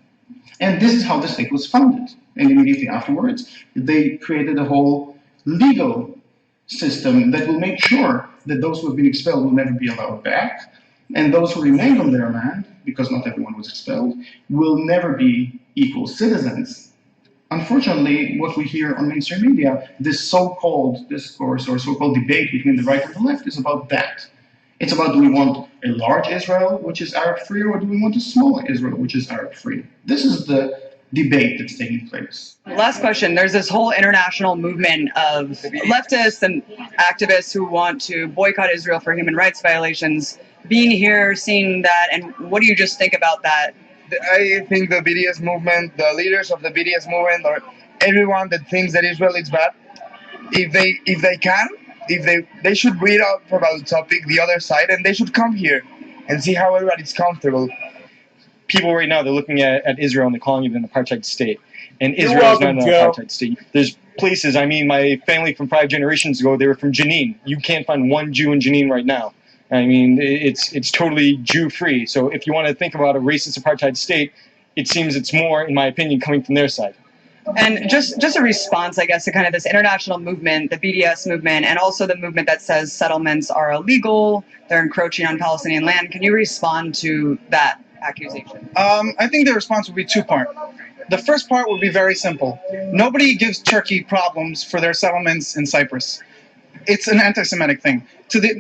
And this is how the state was founded. And immediately afterwards, they created a whole legal system that will make sure that those who have been expelled will never be allowed back, and those who remain on their land, because not everyone was expelled, will never be equal citizens. Unfortunately, what we hear on mainstream media, this so-called discourse or so-called debate between the right and the left is about that. It's about, do we want a large Israel, which is Arab-free, or do we want a small Israel, which is Arab-free? This is the debate that's taking place. Last question. There's this whole international movement of leftists and activists who want to boycott Israel for human rights violations. Being here, seeing that, and what do you just think about that? I think the BDS movement, the leaders of the BDS movement, or everyone that thinks that Israel is bad, if they should read out about the topic, the other side, and they should come here and see how everybody's comfortable. People right now, they're looking at Israel and they're calling it an apartheid state. And Israel is not an apartheid state. There's places, I mean, my family from 5 generations ago, they were from Jenin. You can't find one Jew in Jenin right now. I mean, it's totally Jew-free. So if you want to think about a racist apartheid state, it seems it's more, in my opinion, coming from their side. And just a response, I guess, to kind of this international movement, the BDS movement, and also the movement that says settlements are illegal, they're encroaching on Palestinian land. Can you respond to that accusation? I think the response would be two-part. The first part would be very simple. Nobody gives Turkey problems for their settlements in Cyprus. It's an anti-Semitic thing.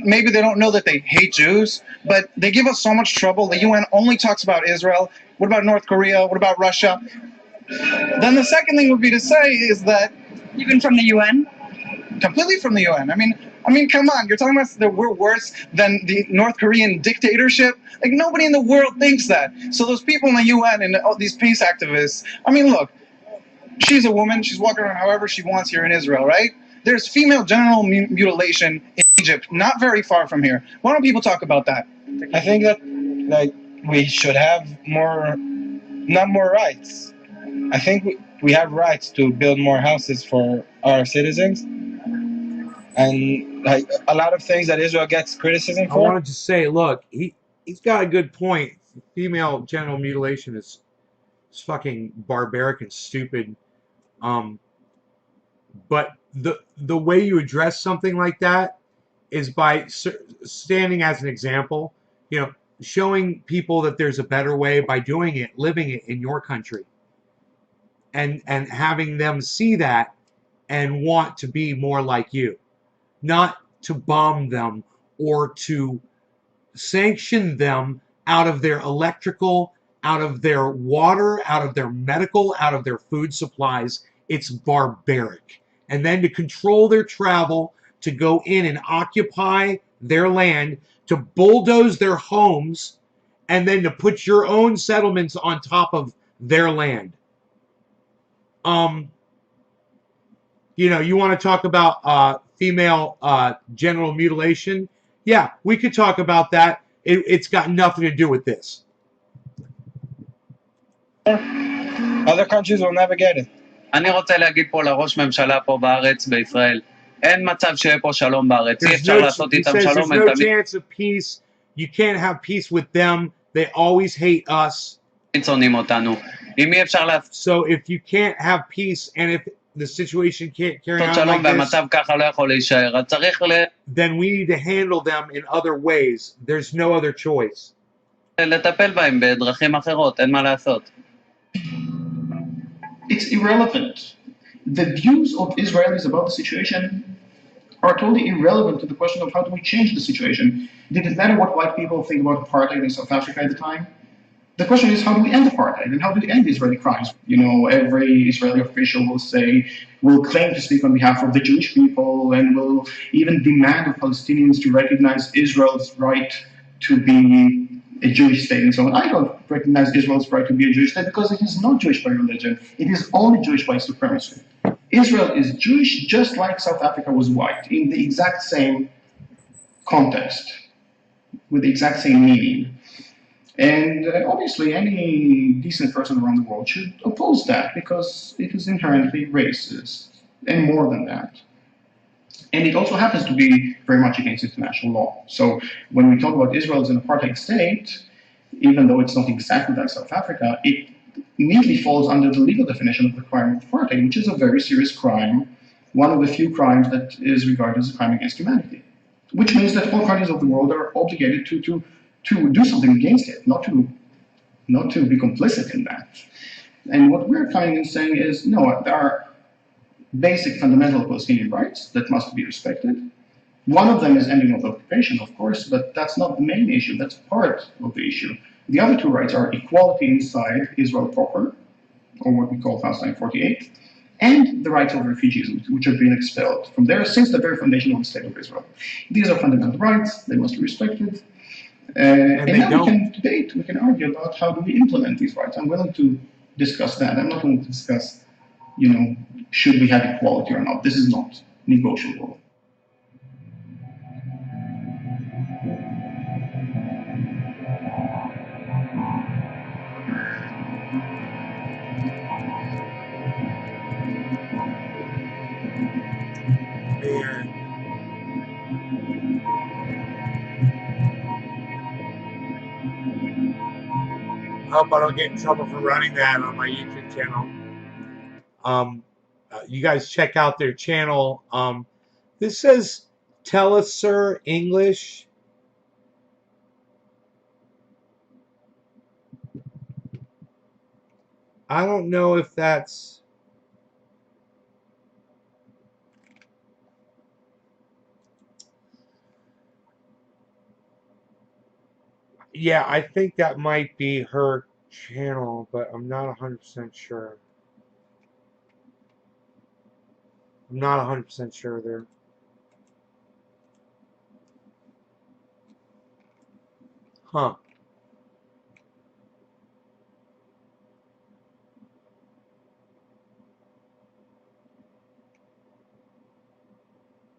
Maybe they don't know that they hate Jews, but they give us so much trouble. The UN only talks about Israel. What about North Korea? What about Russia? Then the second thing would be to say is that... Even from the UN? Completely from the UN. I mean, come on. You're talking about that we're worse than the North Korean dictatorship? Like, nobody in the world thinks that. So those people in the UN and all these peace activists, I mean, look, she's a woman. She's walking around however she wants here in Israel, right? There's female genital mutilation in Egypt, not very far from here. Why don't people talk about that? I think that, like, we should have not more rights. I think we have rights to build more houses for our citizens. And, like, a lot of things that Israel gets criticism for. I wanted to say, look, he's got a good point. Female genital mutilation is fucking barbaric and stupid. But the way you address something like that is by standing as an example, you know, showing people that there's a better way by doing it, living it in your country, and having them see that and want to be more like you, not to bomb them or to sanction them out of their electrical, out of their water, out of their medical, out of their food supplies. It's barbaric. And then to control their travel, to go in and occupy their land, to bulldoze their homes, and then to put your own settlements on top of their land. You want to talk about female genital mutilation? Yeah, we could talk about that. It's got nothing to do with this. Other countries will never get it. אני רוצה להגיד פה לראש ממשלה פה בארץ, בישראל, אין מצב שיהיה פה שלום בארץ, אי אפשר לעשות איתם שלום. There's no chance of peace. You can't have peace with them. They always hate us. שונאים אותנו. אם אי אפשר לעשות So if you can't have peace and if the situation can't carry on שלום like this, והמצב ככה לא יכול להישאר, אז צריך then we need to handle them in other ways. There's no other choice. לטפל בהם בדרכים אחרות, אין מה לעשות. It's irrelevant. The views of Israelis about the situation are totally irrelevant to the question of how do we change the situation. Did it matter what white people think about apartheid in South Africa at the time? The question is, how do we end apartheid and how do we end Israeli crimes? Every Israeli official will claim to speak on behalf of the Jewish people and will even demand of Palestinians to recognize Israel's right to be a Jewish state and so on. I don't recognize Israel's right to be a Jewish state because it is not Jewish by religion. It is only Jewish by supremacy. Israel is Jewish just like South Africa was white in the exact same context, with the exact same meaning. And obviously any decent person around the world should oppose that because it is inherently racist and more than that. And it also happens to be very much against international law. So when we talk about Israel as an apartheid state, even though it's not exactly like South Africa, it neatly falls under the legal definition of the crime of apartheid, which is a very serious crime, one of the few crimes that is regarded as a crime against humanity. Which means that all countries of the world are obligated to do something against it, not to be complicit in that. And what we're coming and saying is, no, there are basic fundamental Palestinian rights that must be respected. One of them is ending of occupation, of course, but that's not the main issue. That's part of the issue. The other two rights are equality inside Israel proper, or what we call Palestine 48, and the rights of refugees, which have been expelled from there since the very foundation of the State of Israel. These are fundamental rights. They must be respected. And now we can debate, we can argue about how do we implement these rights. I'm willing to discuss that. I'm not willing to discuss, should we have equality or not. This is not negotiable. I hope I don't get in trouble for running that on my YouTube channel. You guys check out their channel. This says Telesur English. I don't know if that's... Yeah, I think that might be her channel, but I'm not 100% sure. I'm not 100% sure there. Huh.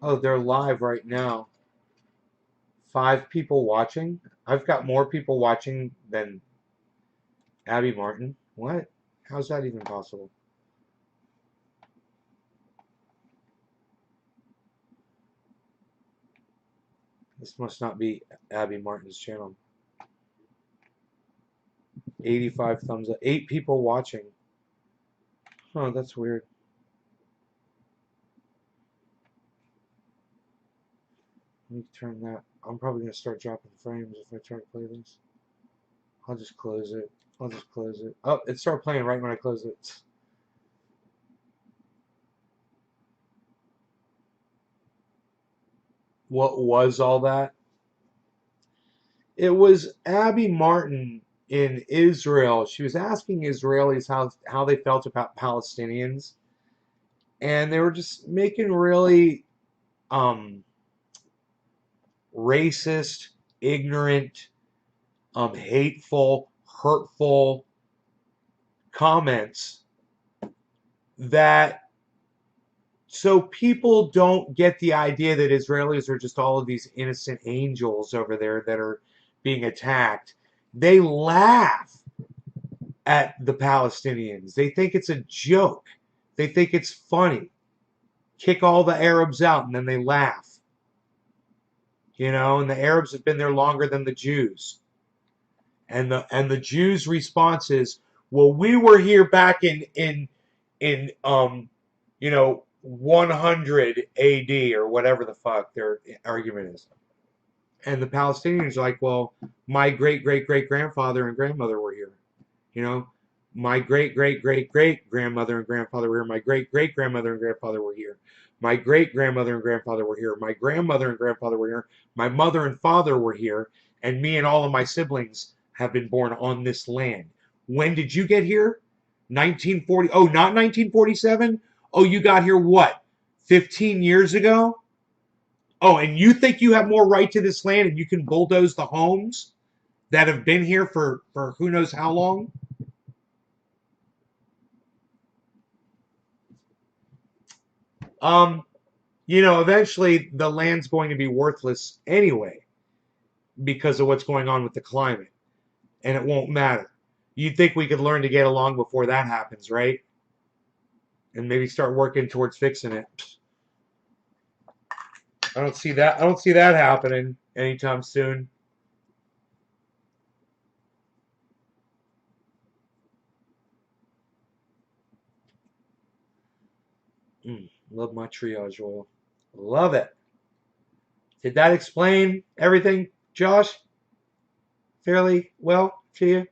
Oh, they're live right now. 5 people watching. I've got more people watching than Abby Martin. What? How's that even possible? This must not be Abby Martin's channel. 85 thumbs up. 8 people watching. Huh, that's weird. Let me turn that. I'm probably going to start dropping frames if I try to play this. I'll just close it. I'll just close it. Oh, it started playing right when I closed it. What was all that? It was Abby Martin in Israel. She was asking Israelis how they felt about Palestinians, and they were just making really racist, ignorant, hateful, hurtful comments that so people don't get the idea that Israelis are just all of these innocent angels over there that are being attacked. They laugh at the Palestinians. They think it's a joke. They think it's funny. Kick all the Arabs out and then they laugh. You know, and the Arabs have been there longer than the Jews. And the Jews' response is, well, we were here back in 100 AD or whatever the fuck their argument is. And the Palestinians are like, well, my great great great grandfather and grandmother were here. You know, my great great great great grandmother and grandfather were here. My great great grandmother and grandfather were here. My great grandmother and grandfather were here. My grandmother and grandfather were here. My mother and father were here. And me and all of my siblings have been born on this land. When did you get here? 1940. Oh, not 1947? Oh, you got here what? 15 years ago? Oh, and you think you have more right to this land and you can bulldoze the homes that have been here for who knows how long? Eventually the land's going to be worthless anyway because of what's going on with the climate, and it won't matter. You'd think we could learn to get along before that happens, right? And maybe start working towards fixing it. I don't see that happening anytime soon. Love my triage oil. Love it. Did that explain everything, Josh? Fairly well to you?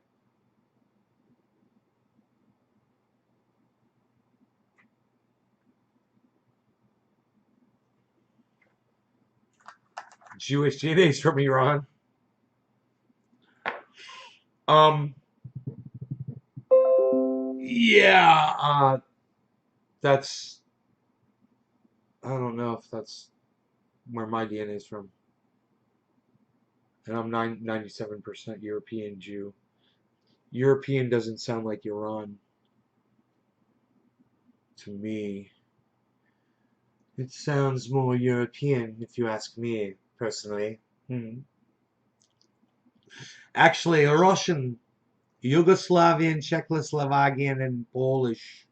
Jewish DNA's from Iran. Yeah, that's, I don't know if that's where my DNA is from. And I'm 97% European Jew. European doesn't sound like Iran to me. It sounds more European, if you ask me, personally. Actually, Russian, Yugoslavian, Czechoslovakian, and Polish.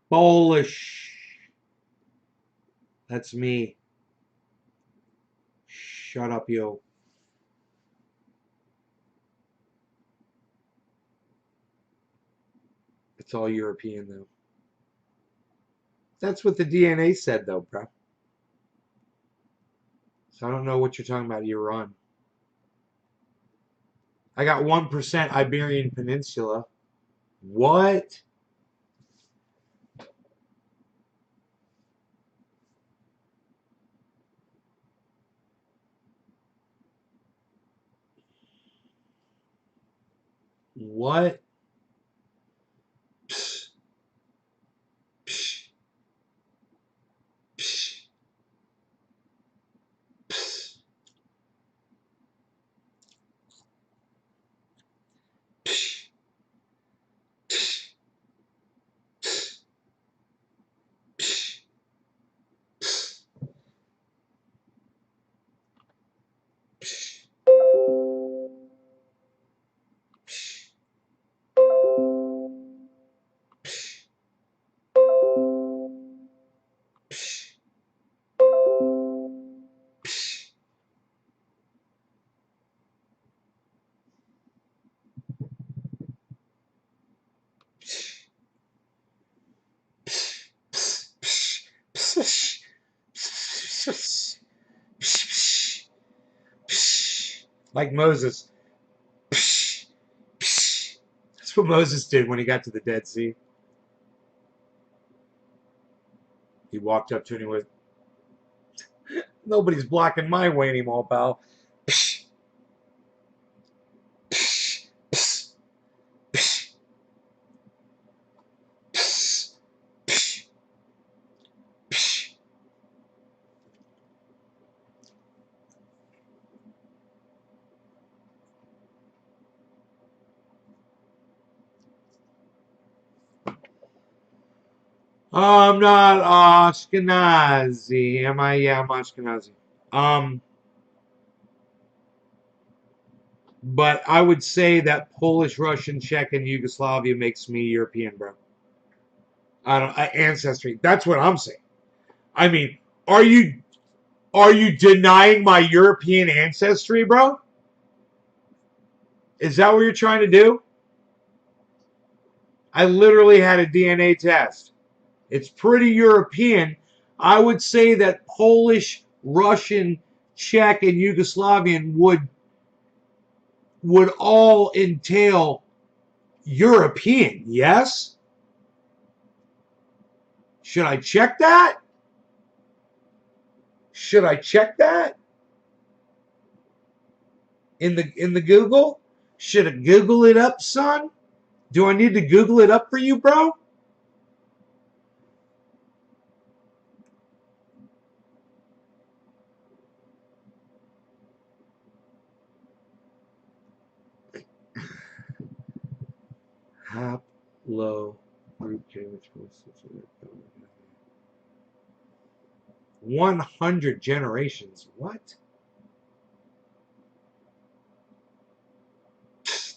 Polish. That's me. Shut up, yo. It's all European, though. That's what the DNA said, though, bro. So I don't know what you're talking about, Iran. I got 1% Iberian Peninsula. What? What? Psh. Psh. Psh. Psh. Psh. Psh. Psh. Psh. Psh. Like Moses. That's what Moses did when he got to the Dead Sea. He walked up to it and he went, nobody's blocking my way anymore, pal. I'm not Ashkenazi. Am I? Yeah, I'm Ashkenazi. But I would say that Polish, Russian, Czech, and Yugoslavia makes me European, bro. I don't ancestry. That's what I'm saying. I mean, are you denying my European ancestry, bro? Is that what you're trying to do? I literally had a DNA test. It's pretty European. I would say that Polish, Russian, Czech, and Yugoslavian would all entail European, yes? Should I check that? Should I check that? In the Google? Should I Google it up, son? Do I need to Google it up for you, bro? Haplo group 100 generations. What?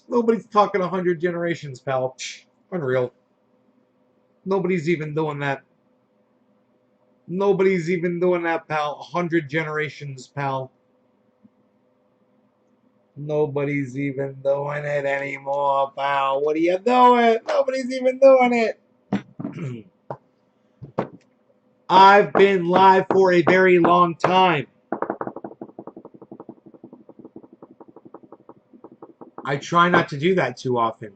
Nobody's talking 100 generations, pal. Unreal. Nobody's even doing that. Nobody's even doing that, pal. 100 generations, pal. Nobody's even doing it anymore, pal. What are you doing? Nobody's even doing it. I've been live for a very long time. I try not to do that too often.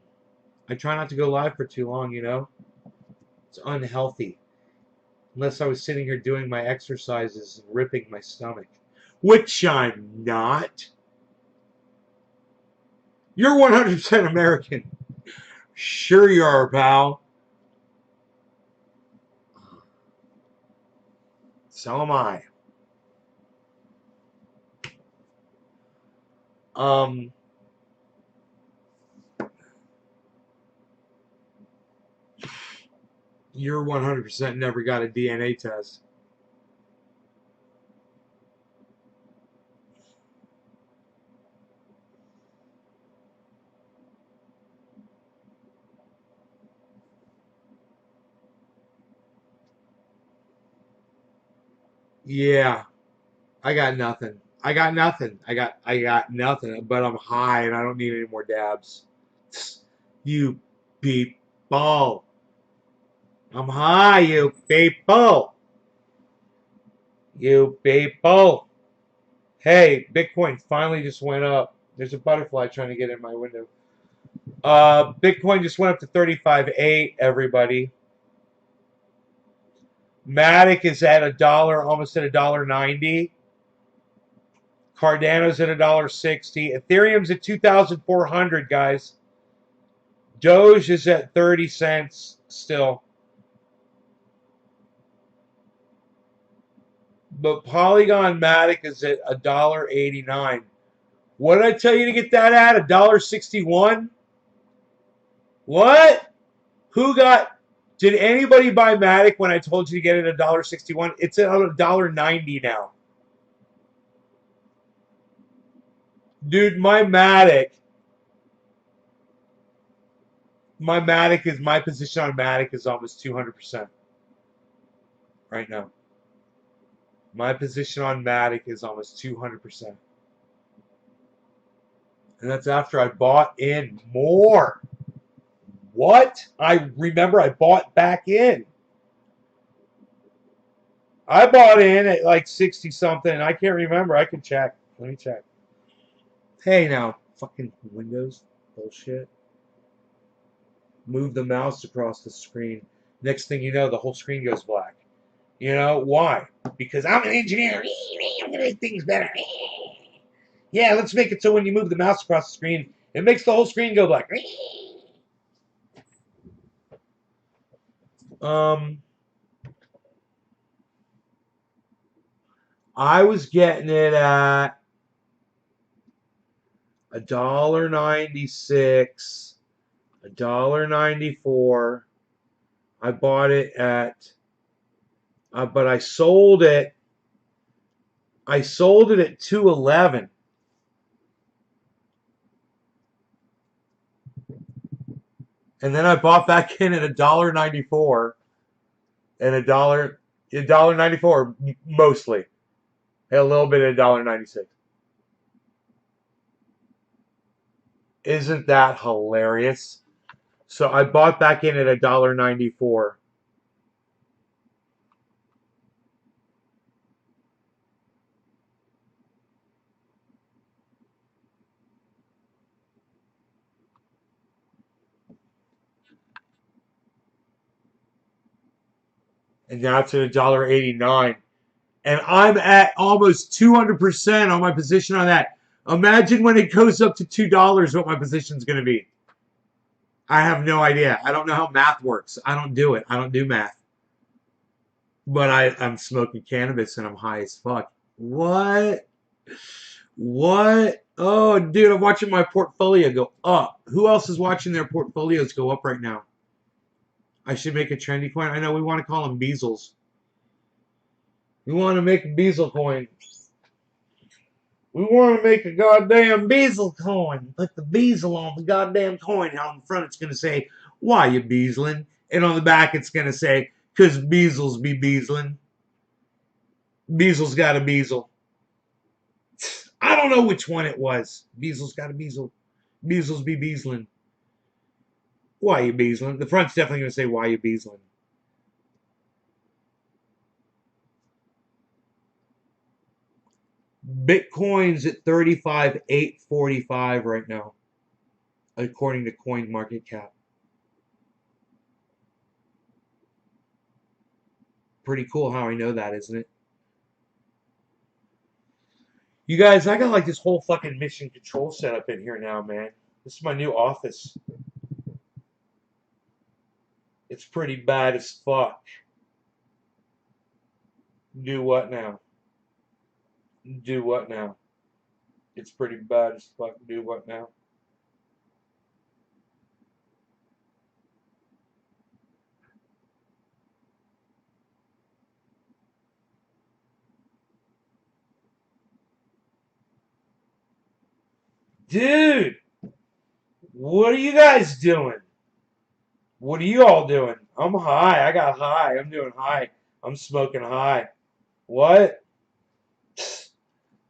I try not to go live for too long, you know? It's unhealthy. Unless I was sitting here doing my exercises and ripping my stomach. Which I'm not. You're 100% American. Sure you are, pal. So am I. You're 100% never got a DNA test. Yeah. I got nothing. I got nothing. I got nothing, but I'm high and I don't need any more dabs. You people. I'm high, you people. You people. Hey, Bitcoin finally just went up. There's a butterfly trying to get in my window. Bitcoin just went up to 35.8, everybody. Matic is at $1, almost at $1.90. Cardano's at $1.60. Ethereum's at 2,400, guys. Doge is at 30 cents still. But Polygon Matic is at $1.89. What did I tell you to get that at? $1.61? What? Did anybody buy Matic when I told you to get it at $1.61? It's at $1.90 now. Dude, my Matic my position on Matic is almost 200% right now. My position on Matic is almost 200%. And that's after I bought in more. What? I remember I bought back in. I bought in at like 60 something. I can't remember. I can check. Let me check. Hey now, fucking Windows bullshit. Move the mouse across the screen. Next thing you know, the whole screen goes black. You know why? Because I'm an engineer. I'm gonna make things better. Yeah, let's make it so when you move the mouse across the screen, it makes the whole screen go black. I was getting it at $1.96, $1.94. I bought it at, but I sold it. I sold it at $2.11. And then I bought back in at $1.94 and $1.94 mostly. A little bit at $1.96. Isn't that hilarious? So I bought back in at $1.94. And now it's at $1.89. And I'm at almost 200% on my position on that. Imagine when it goes up to $2 what my position is going to be. I have no idea. I don't know how math works. I don't do it. I don't do math. But I'm smoking cannabis and I'm high as fuck. What? What? Oh, dude, I'm watching my portfolio go up. Who else is watching their portfolios go up right now? I should make a trendy coin. I know we want to call them Beezles. We want to make a Beezle coin. We want to make a goddamn Beezle coin. Put the Beezle on the goddamn coin. On the front it's going to say, why you Beezling? And on the back it's going to say, because Beezles be Beezling. Beezle's got a Beezle. I don't know which one it was. Beezle's got a Beezle. Beezles be Beezling. Why you Beezling? The front's definitely going to say, why you Beezling? Bitcoin's at 35,845 right now, according to CoinMarketCap. Pretty cool how I know that, isn't it? You guys, I got like this whole fucking mission control setup in here now, man. This is my new office. It's pretty bad as fuck. Do what now? Do what now? It's pretty bad as fuck. Do what now? Dude! What are you guys doing? What are you all doing? I'm high. I got high. I'm doing high. I'm smoking high. What?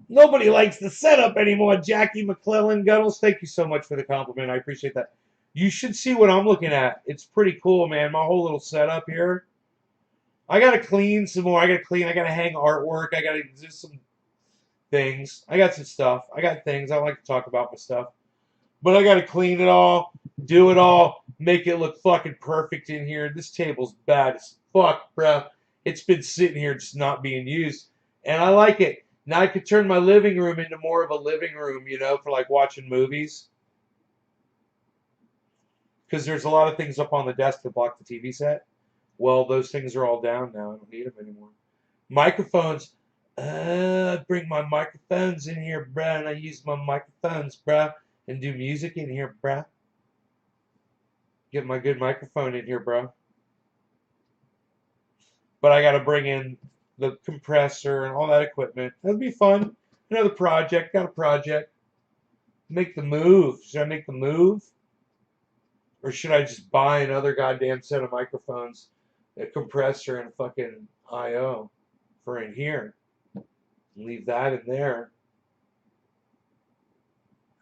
Nobody likes the setup anymore, Jackie McClellan Gunnels. Thank you so much for the compliment. I appreciate that. You should see what I'm looking at. It's pretty cool, man. My whole little setup here. I got to clean some more. I got to clean. I got to hang artwork. I got to do some things. I got some stuff. I got things. I like to talk about my stuff. But I got to clean it all, do it all, make it look fucking perfect in here. This table's bad as fuck, bro. It's been sitting here just not being used. And I like it. Now I could turn my living room into more of a living room, you know, for like watching movies. Because there's a lot of things up on the desk that block the TV set. Well, those things are all down now. I don't need them anymore. Microphones. I bring my microphones in here, bruh, and I use my microphones, bruh, and do music in here, bruh. Get my good microphone in here, bruh. But I got to bring in the compressor and all that equipment. That'd be fun. Another project. Got a project. Make the move. Should I make the move? Or should I just buy another goddamn set of microphones, a compressor, and a fucking I/O for in here? Leave that in there.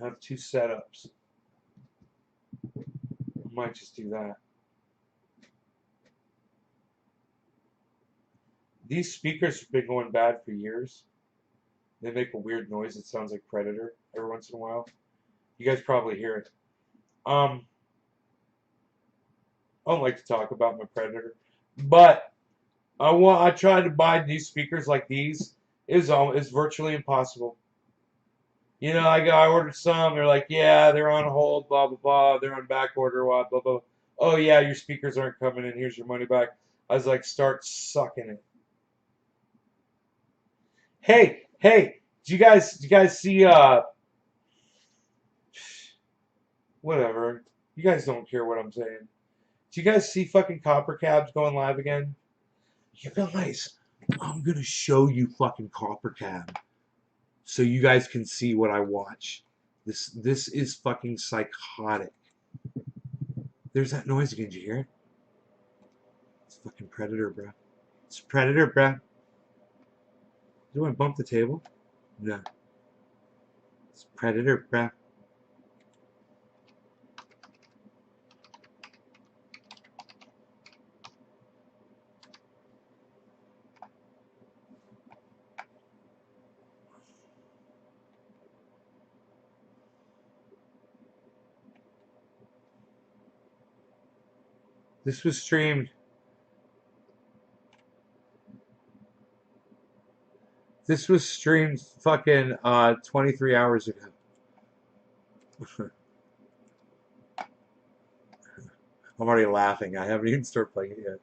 I have two setups. I might just do that. These speakers have been going bad for years. They make a weird noise that sounds like Predator every once in a while. You guys probably hear it. I don't like to talk about my Predator, but I tried to buy new speakers like these. It's virtually impossible. You know, I ordered some. They're like, yeah, they're on hold, blah blah blah. They're on back order, blah blah blah. Oh yeah, your speakers aren't coming in. Here's your money back. I was like, start sucking it. Hey, did you guys see whatever. You guys don't care what I'm saying. Do you guys see fucking Copper Cabs going live again? You guys, I'm gonna show you fucking Copper Cab so you guys can see what I watch. This is fucking psychotic. There's that noise again. Did you hear it? It's fucking Predator, bro. It's Predator, bro. Do I bump the table? No. It's Predator, bro. This was streamed. This was streamed fucking 23 hours ago. I'm already laughing. I haven't even started playing it yet.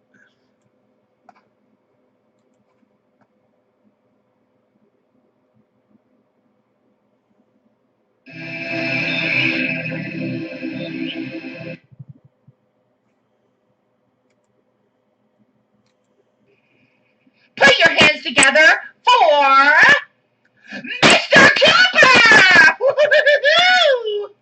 Put your hands together for Mr. Cooper! Woo-hoo-hoo-hoo!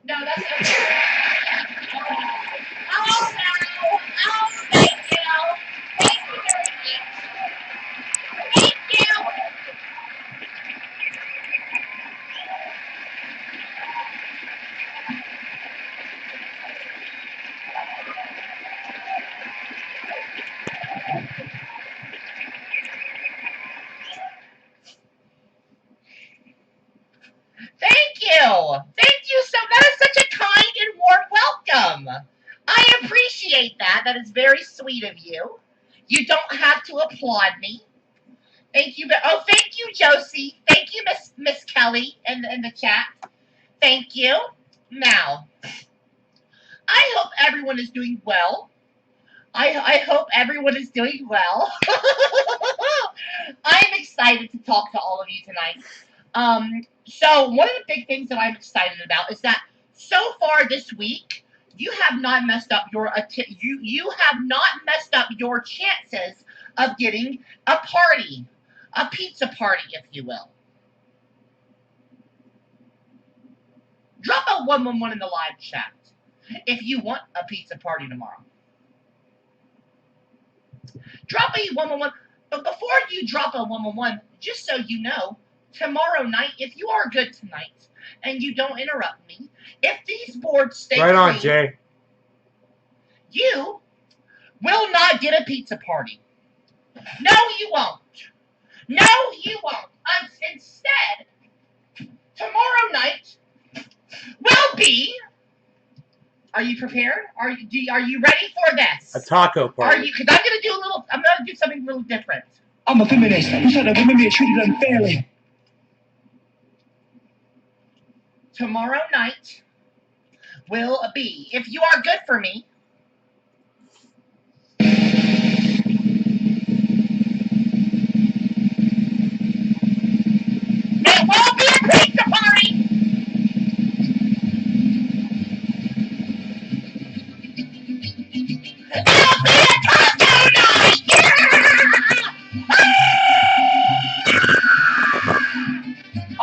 No, that's okay. Oh, no. Oh, thank you. Thank you very much. Thank you. Thank you. Thank you so much. That is such a kind and warm welcome. I appreciate that. That is very sweet of you. You don't have to applaud me. Thank you. Oh, thank you, Josie. Thank you, Miss Kelly in the chat. Thank you. Now, I hope everyone is doing well. I hope everyone is doing well. I'm excited to talk to all of you tonight. So one of the big things that I'm excited about is that so far this week, you have not messed up your you have not messed up your chances of getting a party, a pizza party, if you will. Drop a 111 in the live chat if you want a pizza party tomorrow. Drop a 111. But before you drop a 111, just so you know, tomorrow night, if you are good tonight and you don't interrupt me, if these boards stay Right on, clean, Jay. you will not get a pizza party. No, you won't. No, you won't. Instead, tomorrow night will be. Are you prepared? Are you ready for this? A taco party. Are you? Because I'm gonna do something a little different. I'm a feminist. Who said that women are treated unfairly? Tomorrow night will be, if you are good for me, it will be a pizza party. It'll be a taco night.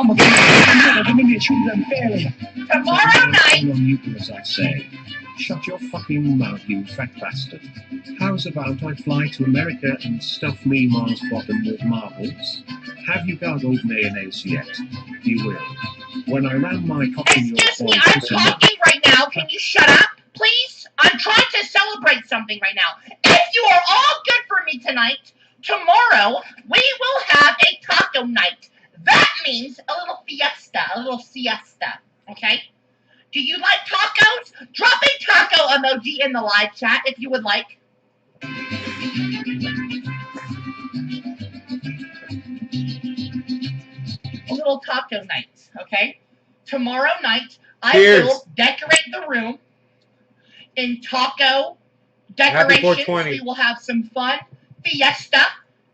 I'm a feminist. Who said that women are treated unfairly? Tomorrow night. On you, as I say. Shut your fucking mouth, you fat bastard. How's about I fly to America and stuff me Mars bottom with marbles? Have you gargled mayonnaise yet? You will. When I ram my cock in your Excuse me, I'm talking right now. Can you shut up, please? I'm trying to celebrate something right now. If you are all good for me tonight, tomorrow we will have a taco night. That means a little fiesta, a little siesta, okay? Do you like tacos? Drop a taco emoji in the live chat if you would like. little taco night, okay? Tomorrow night, I Cheers. will decorate the room in taco Happy decorations. 420. We will have some fun fiesta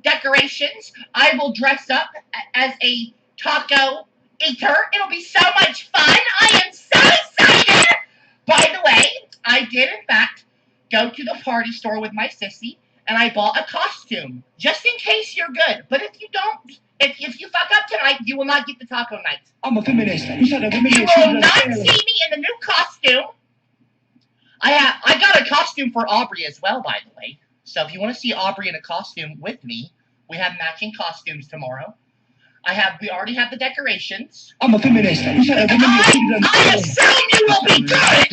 decorations. I will dress up as a taco eater. It'll be so much fun. I am so excited. By the way, I did in fact go to the party store with my sissy and I bought a costume just in case you're good. But if you don't, if you fuck up tonight, you will not get the taco night. I'm a feminist. You will not see me in the new costume. I got a costume for Aubrey as well, by the way. So if you want to see Aubrey in a costume with me, we have matching costumes tomorrow. We already have the decorations. I'm a feminist. I assume you will be good.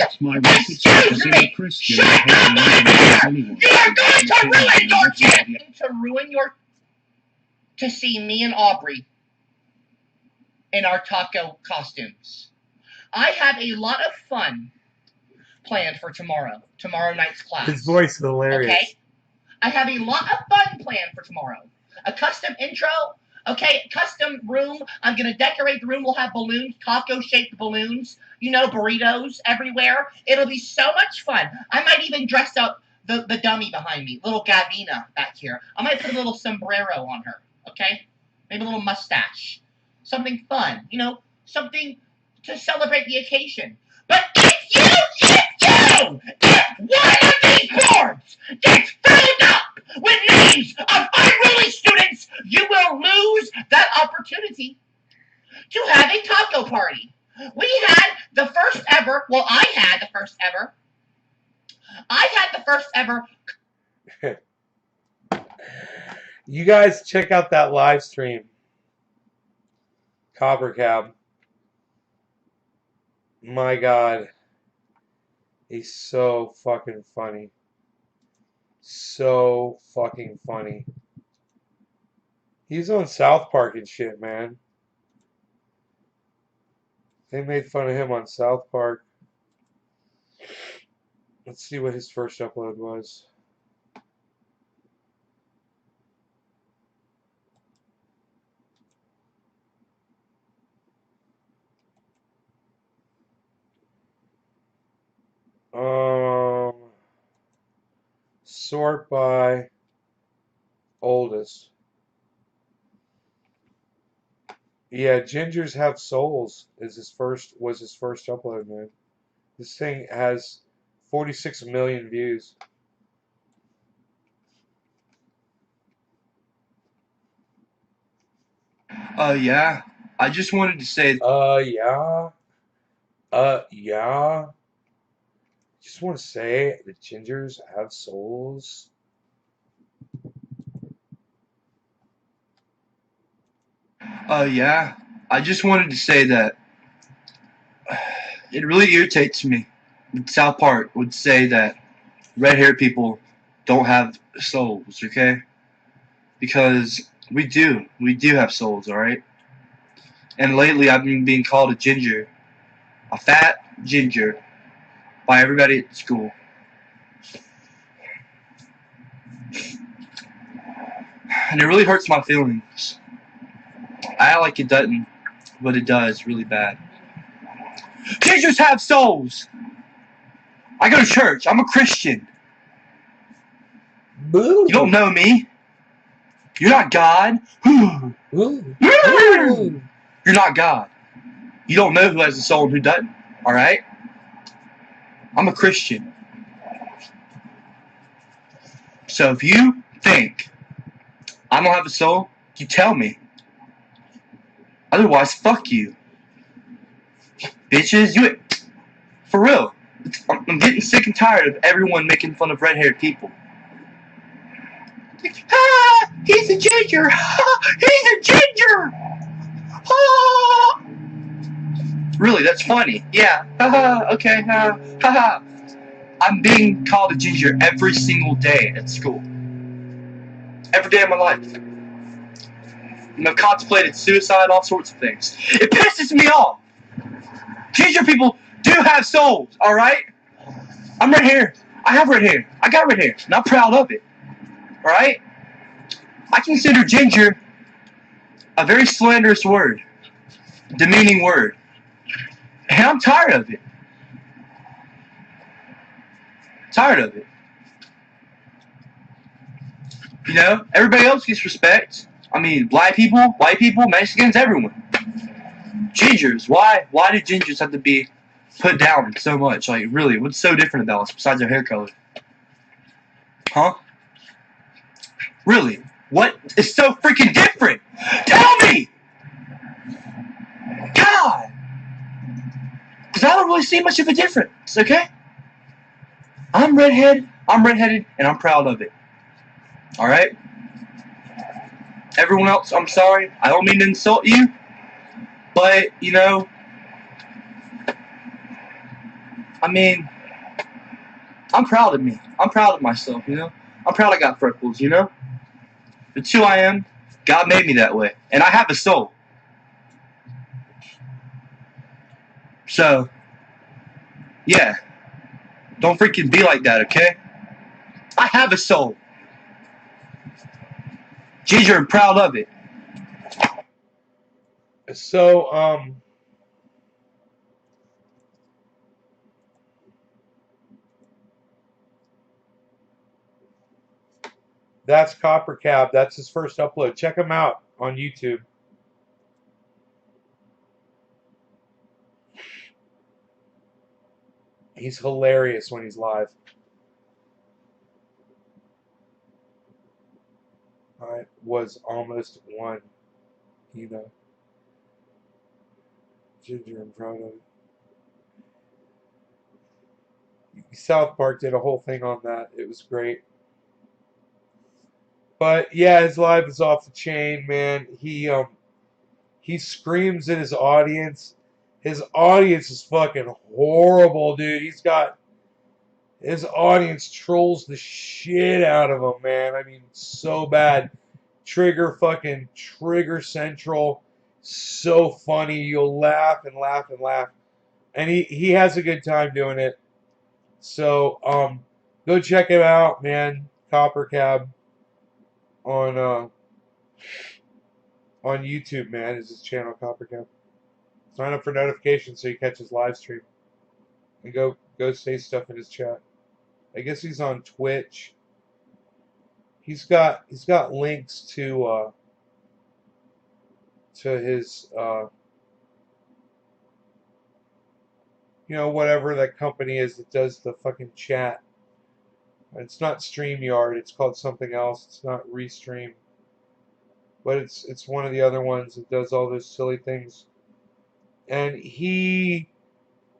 Excuse me. Shut up. You are going to ruin your chance. To see me and Aubrey in our taco costumes. I have a lot of fun planned for tomorrow night's class. His voice is hilarious. Okay? I have a lot of fun planned for tomorrow. A custom intro, okay, custom room. I'm going to decorate the room. We'll have balloons, taco-shaped balloons, burritos everywhere. It'll be so much fun. I might even dress up the dummy behind me, little Gavina back here. I might put a little sombrero on her, okay? Maybe a little mustache. Something fun, something to celebrate the occasion. But if one of these boards gets filled up with names of unruly students, you will lose that opportunity to have a taco party. We had the first ever, I had the first ever. You guys check out that live stream. Copper Cab. My God. He's so fucking funny. So fucking funny. He's on South Park and shit, man. They made fun of him on South Park. Let's see what his first upload was. Sort by oldest. Yeah, Gingers Have Souls was his first upload, man. This thing has 46 million views. Yeah. I just wanted to say. Yeah. Just want to say that Gingers Have Souls. Yeah. I just wanted to say that it really irritates me that South Park would say that red-haired people don't have souls, okay? Because we do. We do have souls, alright? And lately I've been being called a ginger. A fat ginger. By everybody at school. And it really hurts my feelings. I act like it doesn't, but it does really bad. Gingers have souls! I go to church. I'm a Christian. Boo. You don't know me. You're not God. You're not God. You don't know who has a soul and who doesn't. Alright? I'm a Christian. So if you think I don't have a soul, you tell me. Otherwise, fuck you. Bitches, for real. I'm getting sick and tired of everyone making fun of red-haired people. He's a ginger. He's a ginger. Really, that's funny. Yeah. Okay. I'm being called a ginger every single day at school. Every day of my life. And I've contemplated suicide, all sorts of things. It pisses me off. Ginger people do have souls, alright? I'm red hair. I have red hair. I got red hair. And I'm proud of it. Alright? I consider ginger a very slanderous word. demeaning word. And I'm tired of it. Tired of it. You know, everybody else gets respect. I mean, black people, white people, Mexicans, everyone. Gingers, why do gingers have to be put down so much? Like, really, what's so different about us besides our hair color? Huh? Really? What is so freaking different? Tell me! God! Because I don't really see much of a difference, okay? I'm redheaded, and I'm proud of it. Alright? Everyone else, I'm sorry. I don't mean to insult you. But, you know, I mean, I'm proud of me. I'm proud of myself, you know? I'm proud I got freckles, you know? It's who I am. God made me that way. And I have a soul. So, yeah. Don't freaking be like that, okay? I have a soul. Ginger, I'm proud of it. So, that's Copper Cab. That's his first upload. Check him out on YouTube. He's hilarious when he's live. I was almost one, you know. Ginger, I'm proud of it. South Park did a whole thing on that. It was great. But yeah, his live is off the chain, man. He screams at his audience. His audience is fucking horrible, dude. His audience trolls the shit out of him, man. I mean, so bad. Trigger Central. So funny. You'll laugh and laugh and laugh. And he has a good time doing it. So, go check him out, man. Copper Cab on YouTube, man. Is his channel Copper Cab. Sign up for notifications so you catch his live stream. And go say stuff in his chat. I guess he's on Twitch. He's got links to his you know, whatever that company is that does the fucking chat. It's not StreamYard, it's called something else. It's not Restream. But it's one of the other ones that does all those silly things. And he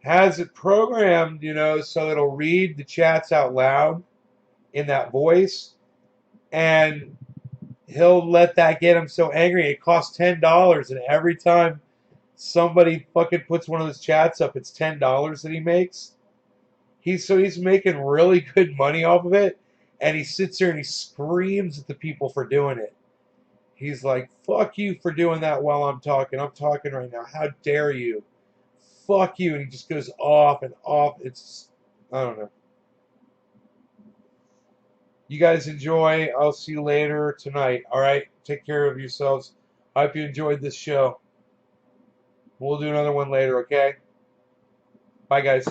has it programmed, you know, so it'll read the chats out loud in that voice. And he'll let that get him so angry. It costs $10, and every time somebody fucking puts one of those chats up, it's $10 that he makes. He's making really good money off of it, and he sits there and he screams at the people for doing it. He's like, fuck you for doing that while I'm talking. I'm talking right now. How dare you? Fuck you. And he just goes off and off. It's, I don't know. You guys enjoy. I'll see you later tonight. All right? Take care of yourselves. I hope you enjoyed this show. We'll do another one later, okay? Bye, guys.